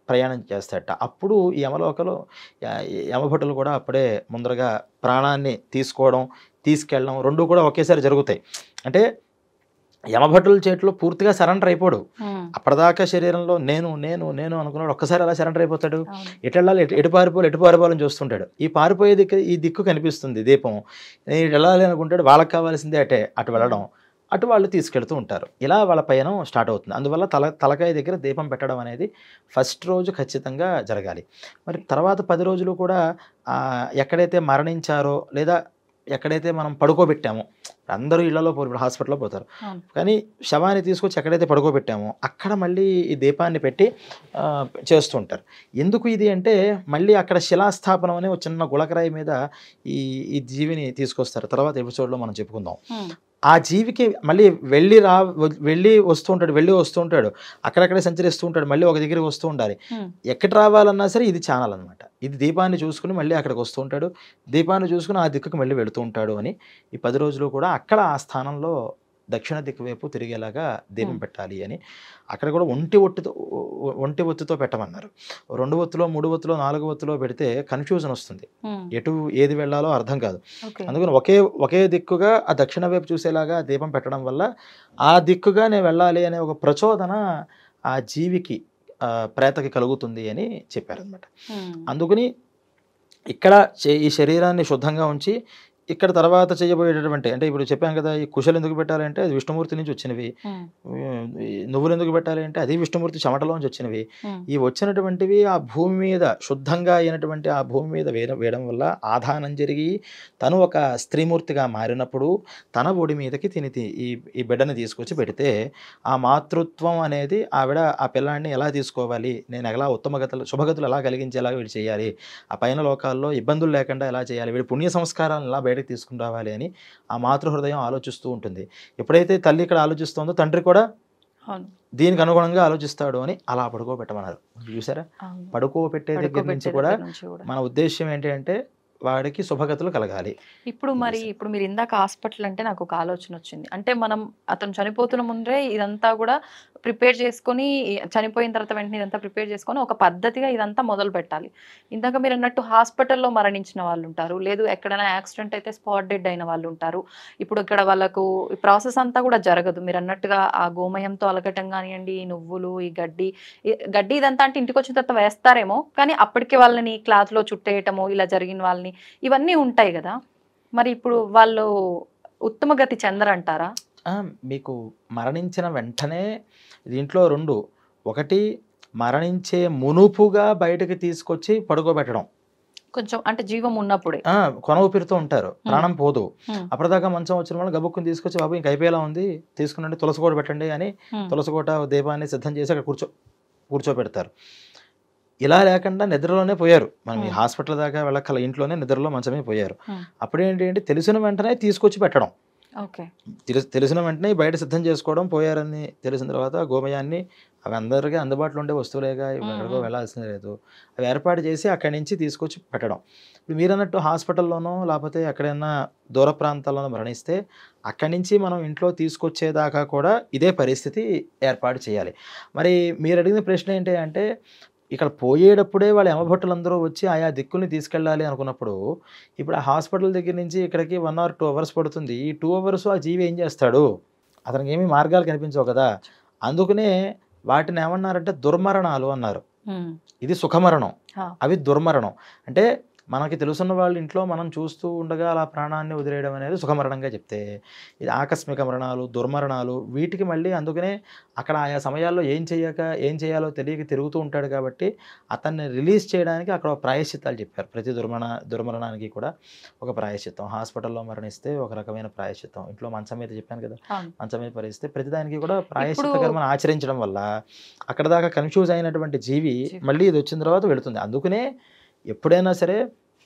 ప్రయాణం చేస్తాడట. అప్పుడు ఈ యమలోకలో యమభటులు కూడా అప్పుడే ముందరగా ప్రాణాన్ని తీసుకెళ్ళడం రెండు కూడా ఒకేసారి జరుగుతాయి. అంటే యమభటుల చేతిలో పూర్తిగా సరెండర్ అయిపోడు. అప్పటిదాకా శరీరంలో నేను నేను నేను అనుకున్నాడు, ఒక్కసారి అలా సరెండర్ అయిపోతాడు. ఎటు వెళ్ళాలి, ఎటు పారిపోవాలని చూస్తుంటాడు. ఈ పారిపోయే ఈ దిక్కు కనిపిస్తుంది దీపం. వెళ్ళాలి అనుకుంటాడు, వాళ్ళకి కావాల్సిందే అటు వెళ్ళడం, అటు వాళ్ళు తీసుకెళ్తూ ఉంటారు. ఇలా వాళ్ళ పయనం స్టార్ట్ అవుతుంది. అందువల్ల తలకాయ దగ్గర దీపం పెట్టడం అనేది ఫస్ట్ రోజు ఖచ్చితంగా జరగాలి. మరి తర్వాత 10 రోజులు కూడా ఎక్కడైతే మరణించారో లేదా ఎక్కడైతే మనం పడుకోబెట్టామో, అందరూ ఇళ్లలో ఇప్పుడు హాస్పిటల్లో పోతారు, కానీ శవాన్ని తీసుకొచ్చి ఎక్కడైతే పడుకోబెట్టామో అక్కడ మళ్ళీ ఈ దీపాన్ని పెట్టి చేస్తూ ఉంటారు. ఎందుకు ఇది అంటే మళ్ళీ అక్కడ శిలాస్థాపనం అనే ఒక చిన్న గులకరాయి మీద ఈ జీవిని తీసుకొస్తారు. తర్వాత ఎపిసోడ్లో మనం చెప్పుకుందాం. ఆ జీవికి మళ్ళీ వెళ్ళి వస్తూ ఉంటాడు, అక్కడక్కడే సంచరిస్తూ ఉంటాడు, మళ్ళీ ఒక దగ్గరికి వస్తూ ఉండాలి. ఎక్కడ రావాలన్నా సరే ఇది ఛానల్ అనమాట. ఇది దీపాన్ని చూసుకుని మళ్ళీ అక్కడికి వస్తూ ఉంటాడు, దీపాన్ని చూసుకుని ఆ దిక్కుకు మళ్ళీ వెళుతూ ఉంటాడు అని ఈ 10 రోజులు కూడా అక్కడ ఆ స్థానంలో దక్షిణ దిక్కు వైపు తిరిగేలాగా దీపం పెట్టాలి అని. అక్కడ కూడా ఒంటి ఒత్తితో పెట్టమన్నారు. 2 ఒత్తులో 3 ఒత్తులో 4 ఒత్తులో పెడితే కన్ఫ్యూజన్ వస్తుంది, ఎటు ఏది వెళ్ళాలో అర్థం కాదు. అందుకని ఒకే దిక్కుగా ఆ దక్షిణ వైపు చూసేలాగా దీపం పెట్టడం వల్ల ఆ దిక్కుగా నేను వెళ్ళాలి అనే ఒక ప్రచోదన ఆ జీవికి ప్రేతకి కలుగుతుంది అని చెప్పారనమాట. అందుకని ఇక్కడ ఈ శరీరాన్ని శుద్ధంగా ఉంచి ఇక్కడ తర్వాత చేయబోయేటటువంటి, అంటే ఇప్పుడు చెప్పాం కదా, ఈ కుశలు ఎందుకు పెట్టాలంటే అది విష్ణుమూర్తి నుంచి వచ్చినవి, నువ్వులు ఎందుకు పెట్టాలి అంటే అది విష్ణుమూర్తి చెమటలోంచి వచ్చినవి. ఈ వచ్చినటువంటివి ఆ భూమి మీద శుద్ధంగా అయినటువంటి ఆ భూమి మీద వేయడం వల్ల ఆధానం జరిగి తను ఒక స్త్రీమూర్తిగా మారినప్పుడు తన ఒడి మీదకి ఈ బిడ్డని తీసుకొచ్చి పెడితే ఆ మాతృత్వం అనేది ఆ పిల్లాన్ని ఎలా తీసుకోవాలి, నేను ఎలా శుభగతులు ఎలా కలిగించేలాగా వీడు చేయాలి, ఆ పైన లోకాల్లో ఇబ్బందులు లేకుండా ఎలా చేయాలి, వీడి పుణ్య సంస్కారాలను ఎలా బయటకు తీసుకుని రావాలి అని ఆ మాతృహృదయం ఆలోచిస్తూ ఉంటుంది. ఎప్పుడైతే తల్లి ఇక్కడ ఆలోచిస్తుందో తండ్రి కూడా దీనికి అనుగుణంగా ఆలోచిస్తాడు అని అలా పడుకోబెట్టమన్నారు. చూసారా, పడుకోబెట్టే దగ్గర నుంచి కూడా మన ఉద్దేశం ఏంటి అంటే వాడికి శుభగతులు కలగాలి. ఇప్పుడు మీరు ఇందాక హాస్పిటల్ అంటే నాకు ఒక ఆలోచన వచ్చింది. అంటే మనం అతను చనిపోతున్న ముందే ఇదంతా కూడా ప్రిపేర్ చేసుకొని, చనిపోయిన తర్వాత వెంటనే ఇదంతా ప్రిపేర్ చేసుకొని ఒక పద్ధతిగా ఇదంతా మొదలు పెట్టాలి. ఇందాక మీరు అన్నట్టు హాస్పిటల్లో మరణించిన వాళ్ళు ఉంటారు, లేదు ఎక్కడైనా యాక్సిడెంట్ అయితే స్పాట్ డెడ్ అయిన వాళ్ళు ఉంటారు. ఇప్పుడు ఇక్కడ వాళ్ళకు ఈ ప్రాసెస్ అంతా కూడా జరగదు. మీరు అన్నట్టుగా ఆ గోమయంతో అలగటం కానివ్వండి, ఈ నువ్వులు, ఈ గడ్డి ఇదంతా అంటే ఇంటికి వచ్చిన తర్వాత వేస్తారేమో, కానీ అప్పటికే వాళ్ళని క్లాత్లో చుట్టేయటము, ఇలా జరిగిన వాళ్ళని ఇవన్నీ ఉంటాయి కదా. మరి ఇప్పుడు వాళ్ళు ఉత్తమ గతి చెందరంటారా? మీకు మరణించిన వెంటనే దీంట్లో 2, ఒకటి మరణించే మునుపుగా బయటకు తీసుకొచ్చి పడుకోబెట్టడం, కొంచెం అంటే జీవం ఉన్నప్పుడే కొన ఊపిరితో ఉంటారు, ప్రాణం పోదు. అప్పటిదాకా మంచం వచ్చిన వాళ్ళు గబుక్కుని తీసుకొచ్చి బాబు ఇంక అయిపోయేలా ఉంది తీసుకునండి, తులసికోట పెట్టండి అని తులసికోట దీపాన్ని సిద్ధం చేసి అక్కడ కూర్చోబెడతారు. ఇలా లేకుండా నిద్రలోనే పోయారు. మనం ఈ హాస్పిటల్ దాకా వెళ్ళక్కల, ఇంట్లోనే నిద్రలో మంచమే పోయారు. అప్పుడేంటి అంటే తెలిసిన వెంటనే తీసుకొచ్చి పెట్టడం, తెలిసిన వెంటనే బయట సిద్ధం చేసుకోవడం. పోయారని తెలిసిన తర్వాత గోమయాన్ని, అవి అందరికీ అందుబాటులో ఉండే వస్తువులేగా, ఎక్కడికో వెళ్ళాల్సింది లేదు, అవి ఏర్పాటు చేసి అక్కడి నుంచి తీసుకొచ్చి పెట్టడం. ఇప్పుడు మీరు అన్నట్టు హాస్పిటల్లోనో లేకపోతే ఎక్కడైనా దూర ప్రాంతాల్లోనో మరణిస్తే అక్కడి నుంచి మనం ఇంట్లో తీసుకొచ్చేదాకా కూడా ఇదే పరిస్థితి ఏర్పాటు చేయాలి. మరి మీరు అడిగిన ప్రశ్న ఏంటి అంటే, ఇక్కడ పోయేటప్పుడే వాళ్ళ యమభట్టులందరూ వచ్చి ఆయా దిక్కుల్ని తీసుకెళ్ళాలి అనుకున్నప్పుడు, ఇప్పుడు ఆ హాస్పిటల్ దగ్గర నుంచి ఇక్కడికి 1 or 2 hours పడుతుంది. ఈ 2 hours ఆ జీవి ఏం చేస్తాడు, అతనికి ఏమీ మార్గాలు కనిపించవు కదా. అందుకనే వాటిని ఏమన్నారంటే దుర్మరణాలు అన్నారు. ఇది సుఖమరణం, అవి దుర్మరణం. అంటే మనకి తెలుసున్న వాళ్ళ ఇంట్లో మనం చూస్తూ ఉండగా అలా ప్రాణాన్ని వదిలేయడం అనేది సుఖమరణంగా చెప్తే, ఇది ఆకస్మిక మరణాలు, దుర్మరణాలు. వీటికి మళ్ళీ అందుకనే అక్కడ ఆయా సమయాల్లో ఏం చేయాలో తెలియక తిరుగుతూ ఉంటాడు కాబట్టి అతన్ని రిలీజ్ చేయడానికి అక్కడ ప్రాయశ్చిత్తాలు చెప్పారు. ప్రతి దుర్మరణానికి కూడా ఒక ప్రాయశ్చిత్తం. హాస్పిటల్లో మరణిస్తే ఒక రకమైన ప్రాయశ్చిత్తం, ఇంట్లో మంచం మీద చెప్పాను కదా, మంచం మీద పరిస్తే ప్రతిదానికి కూడా ప్రాయశ్చిత్త కర్మను ఆచరించడం వల్ల అక్కడ దాకా కన్ఫ్యూజ్ అయినటువంటి జీవి మళ్ళీ ఇది వచ్చిన తర్వాత వెళుతుంది. అందుకనే ఎప్పుడైనా సరే,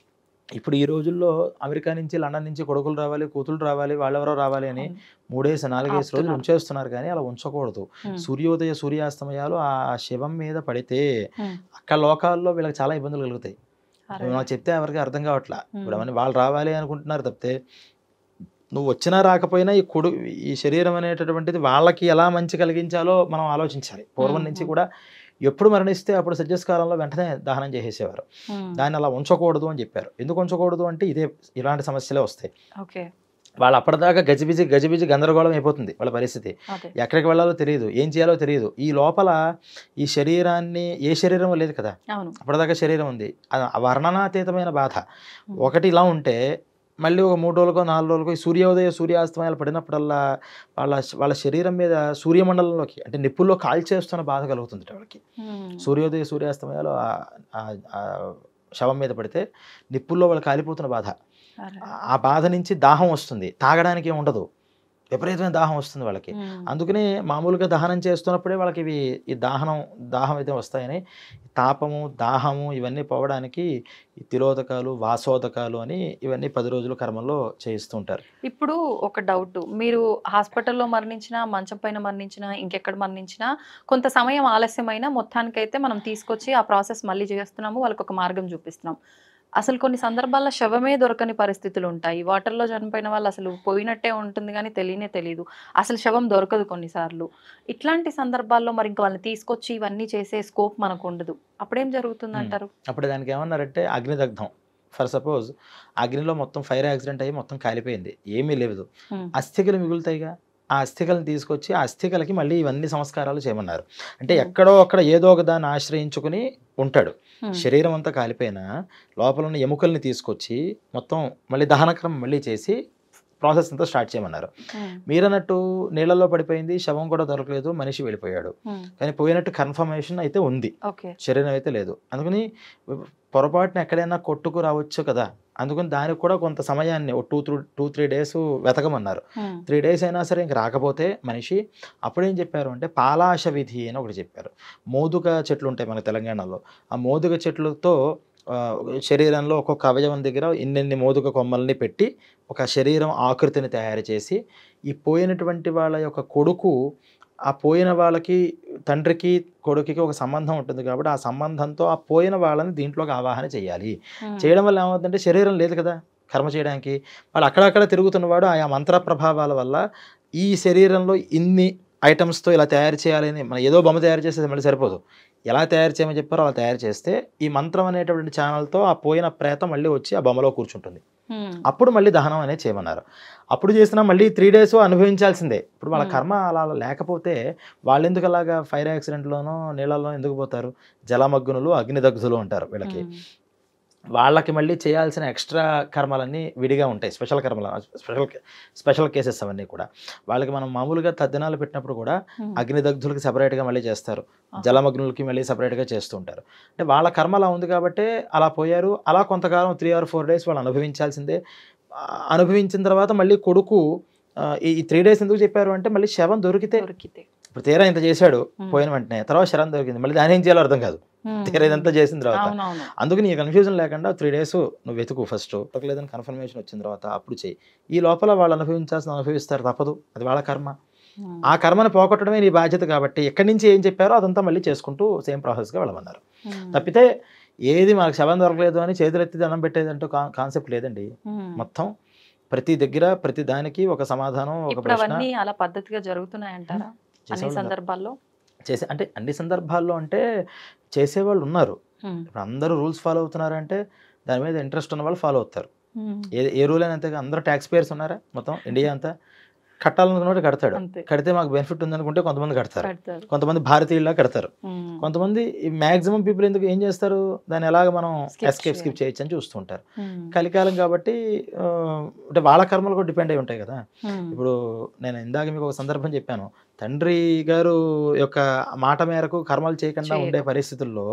ఇప్పుడు ఈ రోజుల్లో అమెరికా నుంచి, లండన్ నుంచి కొడుకులు రావాలి, కూతుళ్ళు రావాలి, వాళ్ళెవరో రావాలి అని 3-4 రోజులు ఉంచేస్తున్నారు. కానీ అలా ఉంచకూడదు. సూర్యోదయ సూర్యాస్తమయాలు ఆ శవం మీద పడితే అక్కడ లోకాల్లో వీళ్ళకి చాలా ఇబ్బందులు కలుగుతాయి. నాకు చెప్తే ఎవరికి అర్థం కావట్లా. ఇప్పుడు అవన్నీ వాళ్ళు రావాలి అనుకుంటున్నారు తప్పితే, నువ్వు వచ్చినా రాకపోయినా ఈ శరీరం అనేటటువంటిది వాళ్ళకి ఎలా మంచి కలిగించాలో మనం ఆలోచించాలి. పూర్వం నుంచి కూడా ఎప్పుడు మరణిస్తే అప్పుడు సజ్జస్కాలంలో వెంటనే దహనం చేసేసేవారు. దాన్ని అలా ఉంచకూడదు అని చెప్పారు. ఎందుకు ఉంచకూడదు అంటే ఇలాంటి సమస్యలే వస్తాయి. వాళ్ళు అప్పటిదాకా గజిబిజి గందరగోళం అయిపోతుంది వాళ్ళ పరిస్థితి. ఎక్కడికి వెళ్ళాలో తెలియదు, ఏం చేయాలో తెలియదు. ఈ లోపల ఈ శరీరాన్ని, ఏ శరీరం లేదు కదా, అప్పటిదాకా శరీరం ఉంది, వర్ణనాతీతమైన బాధ. ఒకటి ఇలా ఉంటే మళ్ళీ ఒక 3 రోజులకో 4 రోజులకో ఈ సూర్యోదయ సూర్యాస్తమయాలు పడినప్పుడల్లా వాళ్ళ శరీరం మీద సూర్యమండలంలోకి, అంటే నిప్పుల్లో కాల్చేస్తున్న బాధ కలుగుతుంది వాళ్ళకి. సూర్యోదయ సూర్యాస్తమయాలు శవం మీద పడితే నిప్పుల్లో వాళ్ళు కాలిపోతున్న బాధ. ఆ బాధ నుంచి దాహం వస్తుంది, తాగడానికి ఏమి ఉండదు, విపరీతమైన దాహం వస్తుంది వాళ్ళకి. అందుకనే మామూలుగా దహనం చేస్తున్నప్పుడే వాళ్ళకి ఈ దాహం అయితే వస్తాయని, తాపము, దాహము ఇవన్నీ పోవడానికి ఈ తిలోదకాలు, వాసోదకాలు అని ఇవన్నీ 10 రోజుల కర్మల్లో చేయిస్తూ ఉంటారు. ఇప్పుడు ఒక డౌట్, మీరు హాస్పిటల్లో మరణించినా, మంచం పైన మరణించినా, ఇంకెక్కడ మరణించినా కొంత సమయం ఆలస్యమైనా మొత్తానికైతే మనం తీసుకొచ్చి ఆ ప్రాసెస్ మళ్ళీ చేస్తున్నాము, వాళ్ళకి ఒక మార్గం చూపిస్తున్నాం. అసలు కొన్ని సందర్భాల్లో శవమే దొరకని పరిస్థితులు ఉంటాయి. వాటర్‌లో చనిపోయిన వాళ్ళు అసలు పోయినట్టే ఉంటుంది గానీ తెలియనే తెలీదు. అసలు శవం దొరకదు కొన్నిసార్లు. ఇట్లాంటి సందర్భాల్లో మరి ఇంక వాళ్ళని తీసుకొచ్చి ఇవన్నీ చేసే స్కోప్ మనకుండదు. అప్పుడేం జరుగుతుందంటారు? అప్పుడు దానికి ఏమన్నారంటే అగ్నిదగ్ధం. ఫర్ సపోజ్ అగ్నిలో మొత్తం ఫైర్ యాక్సిడెంట్ అయ్యి మొత్తం కాలిపోయింది, ఏమీ లేదు, అస్థికలు మిగులుతాయిగా, ఆ అస్థికలను తీసుకొచ్చి ఆ అస్థికలకి మళ్ళీ ఇవన్నీ సంస్కారాలు చేయమన్నారు. అంటే ఎక్కడో అక్కడ ఏదో ఒక దాన్ని ఆశ్రయించుకుని ఉంటాడు. శరీరం అంతా కాలిపోయినా లోపల ఉన్న ఎముకల్ని తీసుకొచ్చి మొత్తం మళ్ళీ దహనక్రమం మళ్ళీ చేసి ప్రాసెస్ అంతా స్టార్ట్ చేయమన్నారు. మీరన్నట్టు నీళ్ళల్లో పడిపోయింది, శవం కూడా దొరకలేదు, మనిషి వెళ్ళిపోయాడు, కానీ పోయినట్టు కన్ఫర్మేషన్ అయితే ఉంది, శరీరం అయితే లేదు. అందుకని పొరపాటున ఎక్కడైనా కొట్టుకు రావచ్చు కదా, అందుకని దానికి కూడా కొంత సమయాన్ని 2-3 డేస్ వెతకమన్నారు. 3 డేస్ అయినా సరే ఇంక రాకపోతే మనిషి, అప్పుడేం చెప్పారు అంటే పాలాశ విధి అని ఒకటి చెప్పారు. మోదుగ చెట్లు ఉంటాయి మన తెలంగాణలో, ఆ మోదుగ చెట్లతో శరీరంలో ఒక్కొక్క అవయవం దగ్గర ఇన్నెన్ని మోదుగ కొమ్మల్ని పెట్టి ఒక శరీరం ఆకృతిని తయారు చేసి, ఈ పోయినటువంటి వాళ్ళ యొక్క కొడుకు, ఆ పోయిన వాళ్ళకి తండ్రికి కొడుకుకి ఒక సంబంధం ఉంటుంది కాబట్టి ఆ సంబంధంతో ఆ పోయిన వాళ్ళని దీంట్లోకి ఆవాహన చేయాలి. చేయడం వల్ల ఏమవుతుందంటే శరీరం లేదు కదా కర్మ చేయడానికి, వాళ్ళు అక్కడక్కడ తిరుగుతున్నవాడు ఆయా మంత్ర ప్రభావాల వల్ల ఈ శరీరంలో ఇన్ని ఐటమ్స్తో ఇలా తయారు చేయాలని, మనం ఏదో బొమ్మ తయారు చేస్తే మళ్ళీ సరిపోదు, ఎలా తయారు చేయమని చెప్పారో అలా తయారు చేస్తే ఈ మంత్రం అనేటువంటి ఛానల్తో ఆ పోయిన ప్రేతం మళ్ళీ వచ్చి ఆ బొమ్మలో కూర్చుంటుంది. అప్పుడు మళ్ళీ దహనం అనేది చేయమన్నారు. అప్పుడు చేసినా మళ్ళీ 3 డేస్ అనుభవించాల్సిందే. ఇప్పుడు వాళ్ళ కర్మ అలా లేకపోతే వాళ్ళు ఎందుకు అలాగా ఫైర్ యాక్సిడెంట్లోనో నీళ్ళలో ఎందుకు పోతారు? జలమగ్నులు అగ్నిదగ్ధులు అంటారు వీళ్ళకి. వాళ్ళకి మళ్ళీ చేయాల్సిన ఎక్స్ట్రా కర్మలన్నీ విడిగా ఉంటాయి, స్పెషల్ కర్మలు, స్పెషల్ కేసెస్ అవన్నీ కూడా. వాళ్ళకి మనం మామూలుగా తద్దినాలు పెట్టినప్పుడు కూడా అగ్నిదగ్ధులకి సపరేట్గా మళ్ళీ చేస్తారు, జలమగ్నులకి మళ్ళీ సపరేట్గా చేస్తూ ఉంటారు. అంటే వాళ్ళ కర్మ అలా ఉంది కాబట్టి అలా పోయారు. అలా కొంతకాలం 3 or 4 డేస్ వాళ్ళు అనుభవించాల్సిందే. అనుభవించిన తర్వాత మళ్ళీ కొడుకు ఈ 3 డేస్ ఎందుకు చెప్పారు అంటే మళ్ళీ శవం దొరికితే, ఇప్పుడు తీరా ఇంత చేశాడు పోయిన వెంటనే, తర్వాత శరం దొరికింది, మళ్ళీ దాని ఏం చేయాలో అర్థం కాదు తీరా ఇదంతా చేసిన తర్వాత. అందుకని ఈ కన్ఫ్యూజన్ లేకుండా 3 డేస్ నువ్వు వెతుకు, ఫస్ట్ లేదని కన్ఫర్మేషన్ వచ్చిన తర్వాత అప్పుడు చెయ్యి. ఈ లోపల వాళ్ళు అనుభవిస్తారు, తప్పదు, అది వాళ్ళ కర్మ. ఆ కర్మను పోగొట్టడమే నీ బాధ్యత కాబట్టి ఎక్కడి నుంచి ఏం చెప్పారో అదంతా మళ్ళీ చేసుకుంటూ సేమ్ ప్రాసెస్గా వెళ్ళమన్నారు. తప్పితే ఏది మనకు శవం దొరకలేదు అని చేతులెత్తి దండం పెట్టేదంటూ కాన్సెప్ట్ లేదండి. మొత్తం ప్రతి దగ్గర ప్రతి దానికి ఒక సమాధానం, ఒక ప్రశ్న. అలా పద్ధతిగా జరుగుతున్నాయంటారా అన్ని సందర్భాల్లో? అంటే అన్ని సందర్భాల్లో అంటే చేసేవాళ్ళు ఉన్నారు. ఇప్పుడు అందరూ రూల్స్ ఫాలో అవుతున్నారంటే దాని మీద ఇంట్రెస్ట్ ఉన్న వాళ్ళు ఫాలో అవుతారు. ఏ రూల్ అయినా అంతే. అందరూ ట్యాక్స్ పేయర్స్ ఉన్నారా మొత్తం ఇండియా అంతా? కట్టాలనుకున్నట్టు కడతాడు, కడితే మాకు బెనిఫిట్ ఉందనుకుంటే కొంతమంది కడతారు, కొంతమంది భారతీయుల్లా కడతారు, కొంతమంది మ్యాక్సిమం పీపుల్ ఎందుకు ఏం చేస్తారు, దాన్ని ఎలాగ మనం స్కిప్ చేయొచ్చు అని చూస్తుంటారు. కలికాలం కాబట్టి అంటే వాళ్ళ కర్మలు కూడా డిపెండ్ అయి ఉంటాయి కదా. ఇప్పుడు నేను ఇందాక మీకు ఒక సందర్భం చెప్పాను, తండ్రి గారు యొక్క మాట మేరకు కర్మలు చేయకుండా ఉండే పరిస్థితుల్లో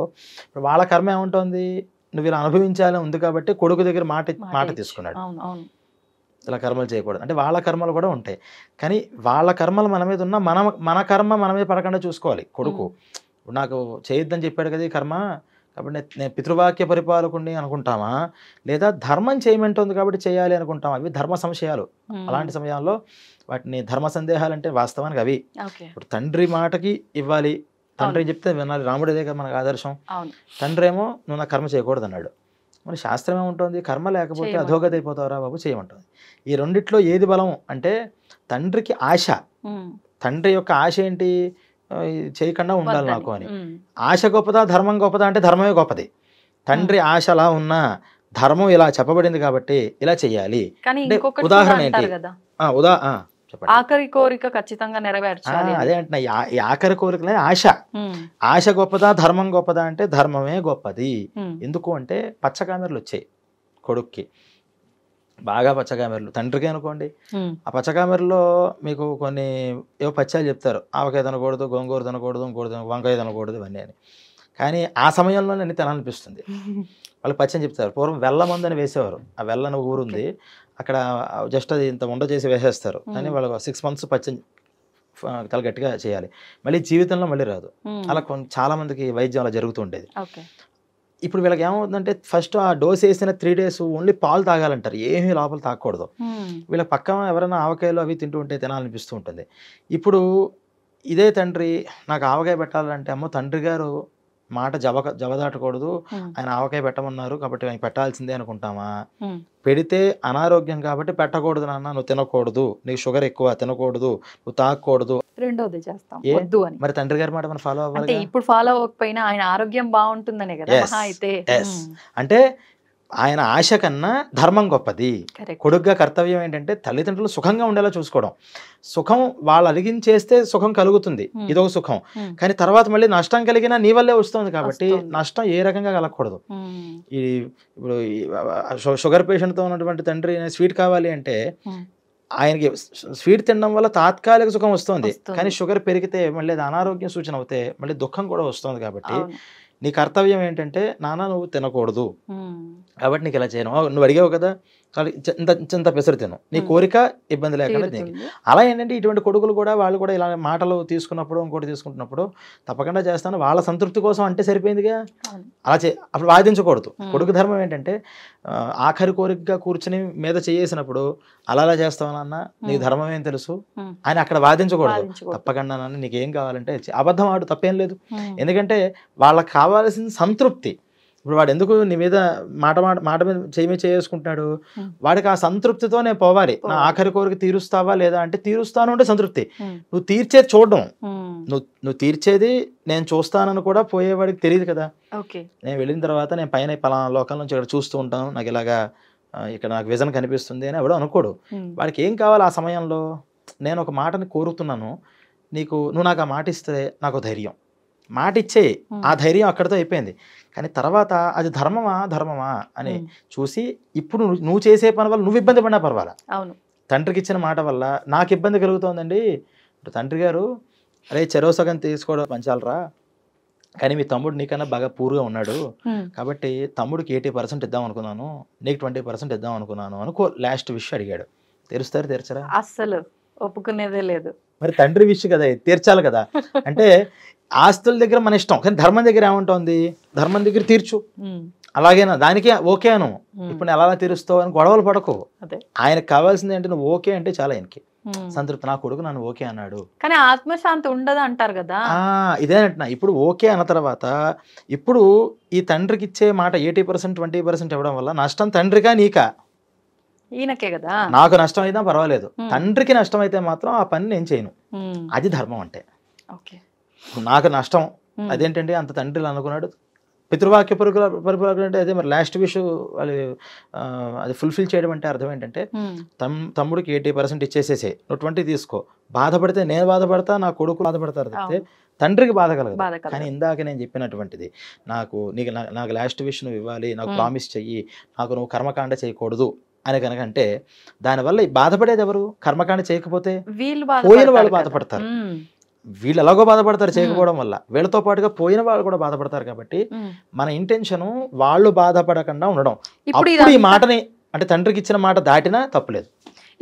ఇప్పుడు వాళ్ళ కర్మ ఏముంటుంది, నువ్వు ఇలా అనుభవించాలని ఉంది కాబట్టి కొడుకు దగ్గర మాట తీసుకున్నాడు, ఇలా కర్మలు చేయకూడదు అంటే వాళ్ళ కర్మలు కూడా ఉంటాయి. కానీ వాళ్ళ కర్మలు మన మీద ఉన్న మన కర్మ మన మీద పడకుండా చూసుకోవాలి. కొడుకు నాకు చేయొద్దని చెప్పాడు కదా ఈ కర్మ, కాబట్టి నేను పితృవాక్య పరిపాలకుడిని అనుకుంటామా, లేదా ధర్మం చేయమంటుంది కాబట్టి చేయాలి అనుకుంటామా? అవి ధర్మ సంశయాలు. అలాంటి సమయాల్లో వాటిని ధర్మ సందేహాలు అంటే వాస్తవానికి అవి. ఇప్పుడు తండ్రి మాటకి ఇవ్వాలి, తండ్రి చెప్తే వినాలి, రాముడిదే కదా మనకు ఆదర్శం. తండ్రి ఏమో నువ్వు నా కర్మ చేయకూడదు అన్నాడు, మరి శాస్త్రం ఏముంటుంది, కర్మ లేకపోతే అధోగతి అయిపోతావురా బాబు, చేయమంటుంది. ఈ రెండిట్లో ఏది బలం అంటే తండ్రికి ఆశ, తండ్రి యొక్క ఆశ ఏంటి, చేయకుండా ఉండాలి నాకు అని. ఆశ గొప్పదా ధర్మం గొప్పదా అంటే ధర్మమే గొప్పది. తండ్రి ఆశ అలా ఉన్నా ధర్మం ఇలా చెప్పబడింది కాబట్టి ఇలా చెయ్యాలి. ఉదాహరణ ఏంటి, ఆఖరి కోరిక ఖచ్చితంగా నెరవేర్చాలి. అదే అంటున్నా, ఈ ఆఖరి కోరికలే ఆశ. ఆశ గొప్పదా ధర్మం గొప్పదా అంటే ధర్మమే గొప్పది. ఎందుకు అంటే పచ్చకామెర్లు వచ్చాయి కొడుక్కి, బాగా పచ్చకామెర్లు. తండ్రికి అనుకోండి, ఆ పచ్చకామెరలో మీకు కొన్ని ఏవో పచ్చాలు చెప్తారు, ఆవకాయ తినకూడదు, గోంగూర తినకూడదు, వంకాయ తినకూడదు ఇవన్నీ అని. కానీ ఆ సమయంలో అన్ని తినాలనిపిస్తుంది. వాళ్ళు పచ్చని చెప్తారు. పూర్వం వెల్లమందని వేసేవారు, ఆ వెల్లని ఊరుంది అక్కడ, జస్ట్ అది ఇంత ఉండ చేసి వేసేస్తారు. కానీ వాళ్ళు 6 months పచ్చని చాలా గట్టిగా చేయాలి, మళ్ళీ జీవితంలో మళ్ళీ రాదు. అలా చాలా మందికి వైద్యం అలా జరుగుతూ ఉండేది. ఇప్పుడు వీళ్ళకి ఏమవుతుందంటే ఫస్ట్ ఆ డోస్ వేసిన 3 days ఓన్లీ పాలు తాగాలంటారు, ఏమీ లోపల తాగకూడదు. వీళ్ళ పక్కన ఎవరైనా ఆవకాయలు అవి తింటూ ఉంటే తినాలనిపిస్తూ ఉంటుంది. ఇప్పుడు ఇదే తండ్రి నాకు ఆవకాయ పెట్టాలంటే, అమ్మో తండ్రి గారు మాట జవదాటకూడదు, ఆయన ఆవకాయ పెట్టమన్నారు కాబట్టి ఆయన పెట్టాల్సిందే అనుకుంటామా? ఉమ్, పెడితే అనారోగ్యం కాబట్టి పెట్టకూడదు నాన్న, నువ్వు తినకూడదు, నీకు షుగర్ ఎక్కువ, తినకూడదు, నువ్వు తాగకూడదు. రెండోది చేస్తాం ఏ? వద్దు అని. మరి తండ్రి గారి మాట మనం ఫాలో అంటే అవ్వాలి. ఇప్పుడు ఫాలో అవ్వకపోయినా ఆయన ఆరోగ్యం బాగుంటుందనే కదా మహా అయితే. అంటే ఆయన ఆశ కన్నా ధర్మం గొప్పది. కరెక్ట్. కొడుగ్గా కర్తవ్యం ఏంటంటే తల్లిదండ్రులు సుఖంగా ఉండేలా చూసుకోవడం. సుఖం వాళ్ళు అడిగించేస్తే సుఖం కలుగుతుంది, ఇదొక సుఖం. కానీ తర్వాత మళ్ళీ నష్టం కలిగినా నీ వల్లే వస్తుంది కాబట్టి నష్టం ఏ రకంగా కలగకూడదు. ఈ ఇప్పుడు షుగర్ పేషెంట్తో ఉన్నటువంటి తండ్రి స్వీట్ కావాలి అంటే ఆయనకి స్వీట్ తినడం వల్ల తాత్కాలిక సుఖం వస్తుంది, కానీ షుగర్ పెరిగితే మళ్ళీ అది అనారోగ్యం సూచన అవుతే మళ్ళీ దుఃఖం కూడా వస్తుంది. కాబట్టి నీ కర్తవ్యం ఏంటంటే నాన్న నువ్వు తినకూడదు కాబట్టి నీకు ఇలా చేయను, నువ్వు అడిగావు కదా ఇంత పెసరు తిను, నీ కోరిక ఇబ్బంది లేకుండా నీకు. అలా ఏంటంటే ఇటువంటి కొడుకులు కూడా వాళ్ళు కూడా ఇలా మాటలు తీసుకున్నప్పుడు ఇంకోటి తీసుకుంటున్నప్పుడు తప్పకుండా చేస్తాను, వాళ్ళ సంతృప్తి కోసం అంటే సరిపోయిందిగా. అలా అప్పుడు వాదించకూడదు. కొడుకు ధర్మం ఏంటంటే ఆఖరి కోరికగా కూర్చుని మీద చేసినప్పుడు అలా చేస్తావనన్నా నీకు ధర్మం ఏం తెలుసు అని అక్కడ వాదించకూడదు. తప్పకుండా నాన్న నీకేం కావాలంటే అబద్ధం ఆడు, తప్పేం లేదు. ఎందుకంటే వాళ్ళకి కావాల్సిన సంతృప్తి. ఇప్పుడు వాడు ఎందుకు నీ మీద మాట మీద చేసుకుంటున్నాడు, వాడికి ఆ సంతృప్తితో నేను పోవాలి. నా ఆఖరి కోరిక తీరుస్తావా లేదా అంటే తీరుస్తాను అంటే సంతృప్తి. నువ్వు తీర్చేది చూడడం, నువ్వు తీర్చేది నేను చూస్తానని కూడా పోయేవాడికి తెలియదు కదా. నేను వెళ్ళిన తర్వాత నేను పైన పలానా లోకం నుంచి ఇక్కడ చూస్తూ ఉంటాను, నాకు ఇలాగా ఇక్కడ నాకు విజన్ కనిపిస్తుంది అని ఎవడో అనుకోడు. వాడికి ఏం కావాలి ఆ సమయంలో, నేను ఒక మాటని కోరుతున్నాను, నువ్వు నాకు ఆ మాట ఇస్తే నాకు ధైర్యం, మాట ఇచ్చే ఆ ధైర్యం అక్కడితో అయిపోయింది. కానీ తర్వాత అది ధర్మమా అని చూసి ఇప్పుడు నువ్వు చేసే పని వల్ల నువ్వు ఇబ్బంది పడినా పర్వాలా. తండ్రికి ఇచ్చిన మాట వల్ల నాకు ఇబ్బంది కలుగుతోందండి, ఇప్పుడు తండ్రి గారు అరే చెరవ సగం తీసుకోవడం పంచాలరా, కానీ మీ తమ్ముడు నీకన్నా బాగా పూర్గా ఉన్నాడు కాబట్టి తమ్ముడికి 80% ఇద్దాం అనుకున్నాను, నీకు 20% ఇద్దాం అనుకున్నాను అనుకో. లాస్ట్ విషయం అడిగాడు, తీర్చరా? అస్సలు ఒప్పుకునేదే లేదు. మరి తండ్రి విషయం కదా, తీర్చాలి కదా. అంటే ఆస్తుల దగ్గర మన ఇష్టం, కానీ ధర్మం దగ్గర ఏముంటుంది, ధర్మం దగ్గర తీర్చు, అలాగేనా దానికి ఓకే అను. ఇప్పుడు ఎలా తీరుస్తావు అని గొడవలు పడకు. ఆయనకు కావాల్సింది అంటే నువ్వు ఓకే అంటే చాలా ఆయనకి సంతృప్తి. నా కొడుకు నన్ను ఓకే అన్నాడు, కానీ ఆత్మశాంతి ఉండదు అంటారు కదా. ఇదేనంటున్నా. ఇప్పుడు ఓకే అన్న తర్వాత ఇప్పుడు ఈ తండ్రికి ఇచ్చే మాట 80% 20% ఇవ్వడం వల్ల నష్టం తండ్రిగా నీకా? ఈయనకే కదా. నాకు నష్టం అయినా పర్వాలేదు, తండ్రికి నష్టం అయితే మాత్రం ఆ పని నేను చేయను. అది ధర్మం అంటే. నాకు నష్టం అదేంటంటే అంత తండ్రిలు అనుకున్నాడు, పితృవాక్య పరిపాలన అంటే అదే. మరి లాస్ట్ విష్ వాళ్ళు అది ఫుల్ఫిల్ చేయడం అంటే అర్థం ఏంటంటే తమ్ముడికి 80% ఇచ్చేసేసే, నువ్వు 20 తీసుకో, బాధపడితే నేను బాధపడతా, నా కొడుకు బాధపడతారు తప్పితే తండ్రికి బాధ కలగదు. కానీ ఇందాక నేను చెప్పినటువంటిది నాకు లాస్ట్ విష్ నువ్వు ఇవ్వాలి, నాకు ప్రామిస్ చెయ్యి, నాకు నువ్వు కర్మకాండ చేయకూడదు అని కనుకంటే దానివల్ల బాధపడేది ఎవరు? కర్మకాండ చేయకపోతే పోయిన వాళ్ళు బాధపడతారు. వీళ్ళు ఎలాగో బాధపడతారు చేయకపోవడం వల్ల, వీళ్ళతో పాటుగా పోయిన వాళ్ళు కూడా బాధపడతారు. కాబట్టి మన ఇంటెన్షన్ వాళ్ళు బాధపడకుండా ఉండడం. అప్పుడు ఈ మాటని అంటే తండ్రికి ఇచ్చిన మాట దాటినా తప్పులేదు.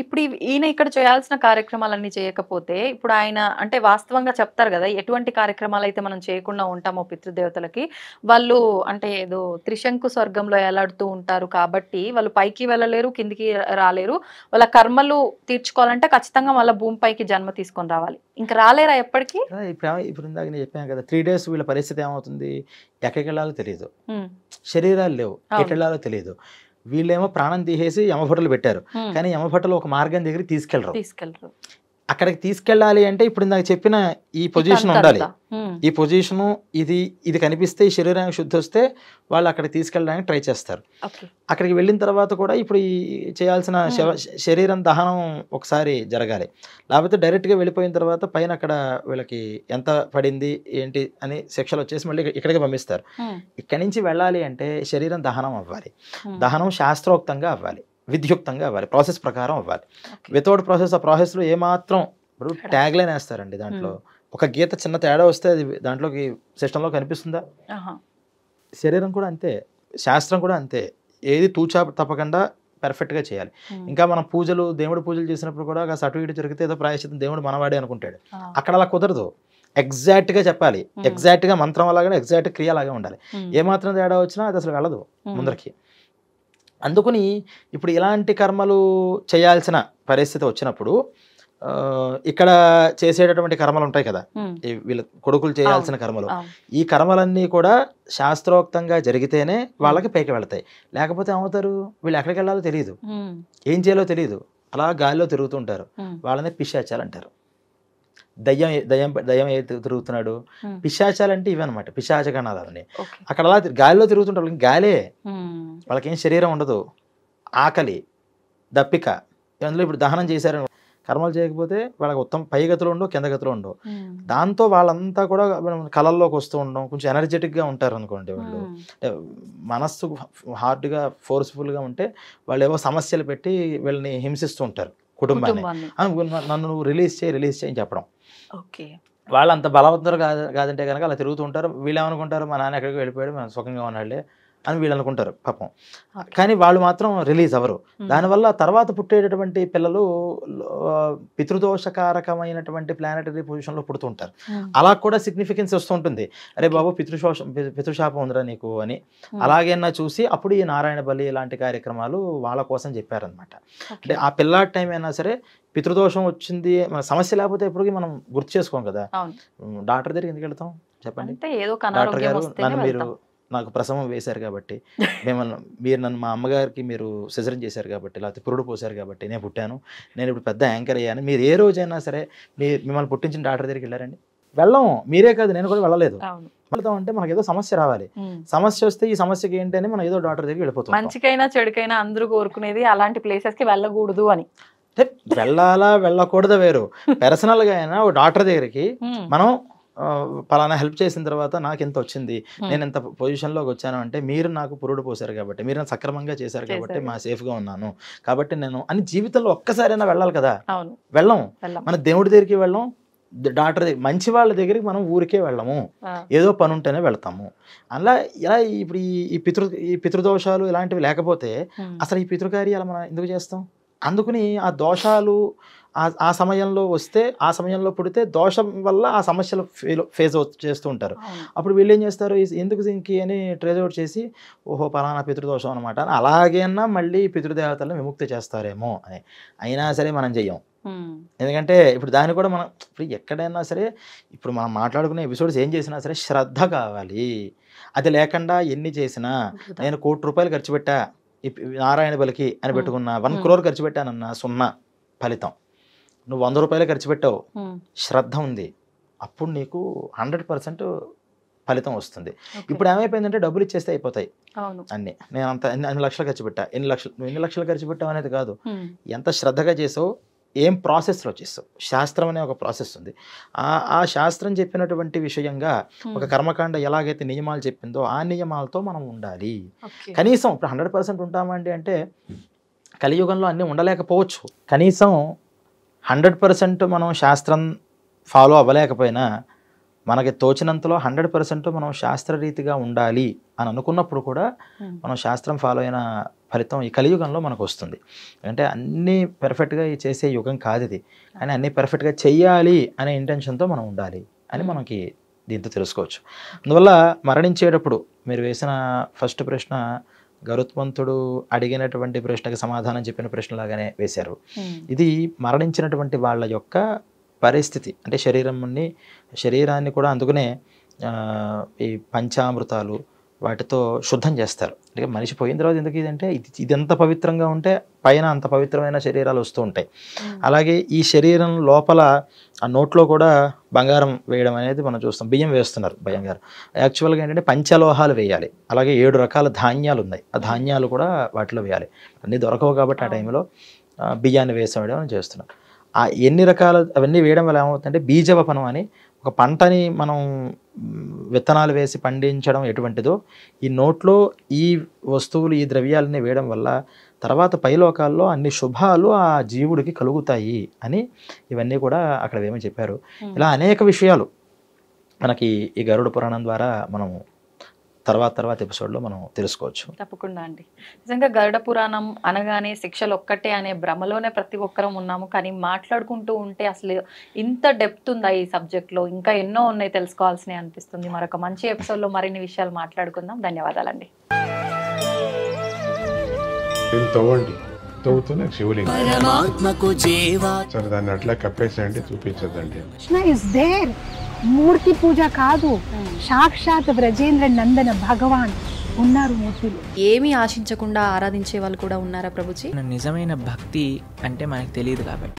ఇప్పుడు ఈయన ఇక్కడ చేయాల్సిన కార్యక్రమాలన్నీ చేయకపోతే ఇప్పుడు ఆయన అంటే వాస్తవంగా చెప్తారు కదా, ఎటువంటి కార్యక్రమాలు అయితే మనం చేయకుండా ఉంటామో పితృదేవతలకి, వాళ్ళు అంటే ఏదో త్రిశంకు స్వర్గంలో ఎలాడుతూ ఉంటారు కాబట్టి వాళ్ళు పైకి వెళ్ళలేరు, కిందికి రాలేరు. వాళ్ళ కర్మలు తీర్చుకోవాలంటే ఖచ్చితంగా మళ్ళీ భూమిపైకి జన్మ తీసుకొని రావాలి. ఇంకా రాలేరా ఎప్పటికీ? ఇప్పుడు ఇందాక నేను చెప్పాను కదా, 3 days వీళ్ళ పరిస్థితి ఏమవుతుంది, ఎక్కడికి వెళ్ళాలో తెలియదు, శరీరాలు లేవు, ఎక్కడికి వెళ్ళాలో తెలియదు. వీళ్ళేమో ప్రాణం తీసేసి యమభటులు పెట్టారు, కానీ యమభటులు ఒక మార్గం దగ్గరికి తీసుకెళ్ళరు. అక్కడికి తీసుకెళ్ళాలి అంటే ఇప్పుడు నాకు చెప్పిన ఈ పొజిషన్ ఉండాలి. ఈ పొజిషను ఇది కనిపిస్తే ఈ శరీరానికి శుద్ధి వస్తే వాళ్ళు అక్కడికి తీసుకెళ్ళడానికి ట్రై చేస్తారు. అక్కడికి వెళ్ళిన తర్వాత కూడా ఇప్పుడు ఈ చేయాల్సిన శరీరం దహనం ఒకసారి జరగాలి. లేకపోతే డైరెక్ట్గా వెళ్ళిపోయిన తర్వాత పైన అక్కడ వీళ్ళకి ఎంత పడింది ఏంటి అని శిక్షలు వచ్చేసి మళ్ళీ ఇక్కడికి పంపిస్తారు. ఇక్కడి నుంచి వెళ్ళాలి అంటే శరీరం దహనం అవ్వాలి. దహనం శాస్త్రోక్తంగా అవ్వాలి, విద్యుక్తంగా అవ్వాలి, ప్రాసెస్ ప్రకారం అవ్వాలి. వితౌట్ ప్రాసెస్, ఆ ప్రాసెస్లో ఏమాత్రం ఇప్పుడు ట్యాగ్ లైన్ వేస్తారండి, దాంట్లో ఒక గీత చిన్న తేడా వస్తే అది దాంట్లోకి సిస్టంలో కనిపిస్తుందా? శరీరం కూడా అంతే, శాస్త్రం కూడా అంతే, ఏది తూచా తప్పకుండా పర్ఫెక్ట్గా చేయాలి. ఇంకా మనం దేవుడి పూజలు చేసినప్పుడు కూడా కాస్త అటు ఇటు జరిగితే ఏదో ప్రాయశ్చిత్తం దేవుడు మనవాడే అనుకుంటాడు. అక్కడ అలా కుదరదు, ఎగ్జాక్ట్గా చెప్పాలి, ఎగ్జాక్ట్గా మంత్రం అలాగే ఎగ్జాక్ట్ క్రియ అలాగే ఉండాలి. ఏమాత్రం తేడా వచ్చినా అది అసలు వెళ్ళదు ముందరికి. అందుకని ఇప్పుడు ఇలాంటి కర్మలు చేయాల్సిన పరిస్థితి వచ్చినప్పుడు ఇక్కడ చేసేటటువంటి కర్మలు ఉంటాయి కదా, ఉమ్, వీళ్ళ కొడుకులు చేయాల్సిన కర్మలు, అవును. ఈ కర్మలన్నీ కూడా శాస్త్రోక్తంగా జరిగితేనే వాళ్ళకి పైకి వెళ్తాయి. లేకపోతే ఏమవుతారు, వీళ్ళు ఎక్కడికి వెళ్ళాలో తెలియదు, ఉమ్, ఏం చేయాలో తెలియదు, అలా గాలిలో తిరుగుతుంటారు. ఉమ్, వాళ్ళని పిశాచాలు అంటారు. దయ్యం దయ్యం దయ్యం ఏ తిరుగుతున్నాడు, ఉమ్, పిశాచాలు అంటే ఇవన్నమాట, పిశాచగణాలు అవన్నీ. ఓకే. అక్కడ అలా గాలిలో తిరుగుతుంటారు, వాళ్ళకి గాలే, ఉమ్, వాళ్ళకేం శరీరం ఉండదు, ఆకలి దప్పిక. అందులో ఇప్పుడు దహనం చేశారు, కర్మలు చేయకపోతే వాళ్ళకి ఉత్తమ పై గతులు ఉండవు, కింద గతులు ఉండవు. ఉమ్, దాంతో వాళ్ళంతా కూడా కళల్లోకి వస్తూ ఉండడం, కొంచెం ఎనర్జెటిక్గా ఉంటారు అనుకోండి వాళ్ళు. ఉమ్, అంటే మనస్సు హార్డ్గా ఫోర్స్ఫుల్గా ఉంటే వాళ్ళు ఏవో సమస్యలు పెట్టి వీళ్ళని హింసిస్తూ ఉంటారు కుటుంబాన్ని. కుటుంబాన్ని. నన్ను నువ్వు రిలీజ్ చేయి చెప్పడం. ఓకే. వాళ్ళు అంత బలవంతులు కాదంటే కనుక అలా తిరుగుతూ ఉంటారు. వీళ్ళు ఏమనుకుంటారు, మా నాన్న ఎక్కడికి వెళ్ళిపోయాడు, మనం సుఖంగా ఉన్నాడులే అని వీళ్ళు అనుకుంటారు పాపం. ఓకే. కానీ వాళ్ళు మాత్రం రిలీజ్ అవ్వరు. ఉమ్, దానివల్ల తర్వాత పుట్టేటటువంటి పిల్లలు పితృదోషకారకమైనటువంటి ప్లానటరీ పొజిషన్లో పుడుతుంటారు. ఉమ్, అలా కూడా సిగ్నిఫికెన్స్ వస్తూ ఉంటుంది. అరే బాబు పితృశాపం ఉందిరా నీకు అని. ఉమ్, అలాగేనా చూసి అప్పుడు ఈ నారాయణ బలి ఇలాంటి కార్యక్రమాలు వాళ్ళ కోసం చెప్పారనమాట. ఓకే. అంటే ఆ పిల్లాడి టైం అయినా సరే పితృదోషం వచ్చింది, మన సమస్య లేకపోతే ఎప్పటికీ మనం గుర్తు చేసుకోం కదా. అవును. డాక్టర్ దగ్గరికి ఎందుకు వెళ్తాం చెప్పండి? అంటే ఏదో ఒక డాక్టర్ అనారోగ్యం గారు వస్తేనే నన్ను మీరు వెళ్తాం. నాకు ప్రసవం వేశారు కాబట్టి, మీరు నన్ను మా అమ్మగారికి మీరు సిజరన్ చేశారు కాబట్టి, లేకపోతే పురుడు పోశారు కాబట్టి నేను పుట్టాను, నేను ఇప్పుడు పెద్ద యాంకర్ అయ్యాను. మీరు ఏ రోజైనా సరే మిమ్మల్ని పుట్టించిన డాక్టర్ దగ్గరికి వెళ్ళారండి? వెళ్ళం. మీరే కాదు, నేను కూడా వెళ్ళలేదు. అవును. వెళ్తాం అంటే మనకి ఏదో సమస్య రావాలి. ఉమ్. సమస్య వస్తే ఈ సమస్యకి ఏంటి అని మనం ఏదో డాక్టర్ దగ్గరికి వెళ్ళిపోతాం. మంచికైనా చెడుకైనా అందరూ కోరుకునేది అలాంటి ప్లేసెస్ కి వెళ్ళకూడదు అని. అంటే వెళ్ళాలా వెళ్ళకూడదు వేరు. పర్సనల్గా అయినా ఓ డాక్టర్ దగ్గరికి ఉమ్, మనం పలానా హెల్ప్ చేసిన తర్వాత నాకు ఎంత వచ్చింది, నేను ఎంత పొజిషన్లోకి వచ్చాను అంటే మీరు నాకు పురుడు పోసారు కాబట్టి, మీరు నన్ను సక్రమంగా చేశారు కాబట్టి మా సేఫ్గా ఉన్నాను కాబట్టి నేను అని జీవితంలో ఒక్కసారైనా వెళ్ళాలి కదా. అవును. వెళ్ళం. వెళ్ళాం. మన దేవుడి దగ్గరికి వెళ్ళం, డాక్టర్ దగ్గర, మంచి వాళ్ళ దగ్గరికి మనం ఊరికే వెళ్ళము, ఆ, ఏదో పని ఉంటేనే వెళ్తాము. అలా ఇలా ఇప్పుడు ఈ పితృదోషాలు ఇలాంటివి లేకపోతే ఉమ్, అసలు ఈ పితృకార్యాలు మనం ఎందుకు చేస్తాం? అందుకని ఆ దోషాలు ఆ సమయంలో వస్తే, ఆ సమయంలో పుడితే దోషం వల్ల ఆ సమస్యలు ఫేస్ చేస్తూ ఉంటారు. అవును. అప్పుడు వీళ్ళు ఏం చేస్తారు, ఎందుకు దీనికి అని ట్రేజ్ అవుట్ చేసి, ఓహో పలానా పితృదోషం అనమాట అని అలాగేనా మళ్ళీ పితృదేవతలను విముక్తి చేస్తారేమో అని. అయినా సరే మనం చెయ్యం. ఉమ్, ఎందుకంటే ఇప్పుడు దాన్ని కూడా మనం ఇప్పుడు ఎక్కడైనా సరే, ఇప్పుడు మనం మాట్లాడుకునే ఎపిసోడ్స్ ఏం చేసినా సరే శ్రద్ధ కావాలి. అది లేకుండా ఎన్ని చేసినా, నేను ₹1 కోటి ఖర్చు పెట్టా నారాయణ బలికి అని పెట్టుకున్నా, 1 crore ఖర్చు పెట్టానన్నా 0 ఫలితం. నువ్వు ₹100 ఖర్చు పెట్టావు, ఉమ్, శ్రద్ధ ఉంది, అప్పుడు నీకు 100% ఫలితం వస్తుంది. ఓకే. ఇప్పుడు ఏమైపోయిందంటే డబ్బులు ఇచ్చేస్తే అయిపోతాయి అవును. అన్నీ. నేను అన్ని లక్షలు ఖర్చు పెట్టా, నువ్వు ఎన్ని లక్షలు ఖర్చు పెట్టావు అనేది కాదు, ఉమ్, ఎంత శ్రద్ధగా చేసావు, ఏం ప్రాసెస్లో చేస్తావు. శాస్త్రం అనే ఒక ప్రాసెస్ ఉంది. ఆ శాస్త్రం చెప్పినటువంటి విషయంగా ఒక కర్మకాండ ఎలాగైతే నియమాలు చెప్పిందో ఆ నియమాలతో మనం ఉండాలి. ఓకే. కనీసం ఇప్పుడు 100% ఉంటామండి అంటే కలియుగంలో అన్నీ ఉండలేకపోవచ్చు. కనీసం 100% మనం శాస్త్రం ఫాలో అవ్వలేకపోయినా మనకి తోచినంతలో 100% మనం శాస్త్రరీతిగా ఉండాలి అని అనుకున్నప్పుడు కూడా మనం శాస్త్రం ఫాలో అయిన ఫలితం ఈ కలియుగంలో మనకు వస్తుంది. అంటే అన్నీ పెర్ఫెక్ట్గా చేసే యుగం కాదు ఇది, కానీ అన్నీ పెర్ఫెక్ట్గా చెయ్యాలి అనే ఇంటెన్షన్తో మనం ఉండాలి అని మనకి దీంతో తెలుసుకోవచ్చు. అందువల్ల మరణించేటప్పుడు మీరు వేసిన ఫస్ట్ ప్రశ్న గరుత్మంతుడు అడిగినటువంటి ప్రశ్నకి సమాధానం చెప్పిన ప్రశ్నలాగానే వేశారు. ఇది మరణించినటువంటి వాళ్ళ యొక్క పరిస్థితి, అంటే శరీరాన్ని కూడా అందుకనే ఈ పంచామృతాలు వాటితో శుద్ధం చేస్తారు. అంటే మనిషి పోయిన తర్వాత ఎందుకు ఇదంటే ఇది ఎంత పవిత్రంగా ఉంటే పైన అంత పవిత్రమైన శరీరాలు వస్తూ ఉంటాయి. అలాగే ఈ శరీరం లోపల ఆ నోట్లో కూడా బంగారం వేయడం అనేది మనం చూస్తాం. బియ్యం వేస్తున్నారు భయం గారు. యాక్చువల్గా ఏంటంటే పంచలోహాలు వేయాలి. అలాగే 7 రకాల ధాన్యాలు ఉన్నాయి, ఆ ధాన్యాలు కూడా వాటిలో వేయాలి. అన్నీ దొరకవు కాబట్టి ఆ టైంలో బియ్యాన్ని వేసేయడం అని చేస్తున్నాం. ఆ ఎన్ని రకాల అవన్నీ వేయడం వల్ల ఏమవుతుందంటే బీజవపనం అని ఒక పంటని మనం విత్తనాలు వేసి పండించడం ఎటువంటిదో ఈ నోట్లో ఈ వస్తువులు ఈ ద్రవ్యాలని వేయడం వల్ల తర్వాత పైలోకాల్లో అన్ని శుభాలు ఆ జీవుడికి కలుగుతాయి అని ఇవన్నీ కూడా అక్కడ ఏమని చెప్పారు. ఇలా అనేక విషయాలు మనకి ఈ గరుడ పురాణం ద్వారా మనం తర్వాత ఎపిసోడ్లో మనం తెలుసుకోవచ్చు. తప్పకుండా అండి. నిజంగా గరుడ పురాణం అనగానే శిక్షలు ఒక్కటే అనే భ్రమలోనే ప్రతి ఒక్కరం ఉన్నాము. కానీ మాట్లాడుకుంటూ ఉంటే అసలు ఇంత డెప్త్ ఉందా ఈ సబ్జెక్ట్లో, ఇంకా ఎన్నో ఉన్నాయి తెలుసుకోవాల్సినవి అనిపిస్తుంది. మరొక మంచి ఎపిసోడ్లో మరిన్ని విషయాలు మాట్లాడుకుందాం. ధన్యవాదాలండి. అవుతున్న శివలింగం. సరే దాన్ని అట్లా కప్పేసేయండి, చూపించదండి. Krishna is there. మూర్తి పూజ కాదు, సాక్షాత్ బ్రజేంద్ర నందన భగవాన్ ఉన్నారు మూర్తిలో. ఏమీ ఆశించకుండా ఆరాధించే వాళ్ళు కూడా ఉన్నారా ప్రభుజీ? నిజమైన భక్తి అంటే మనకు తెలియదు కాబట్టి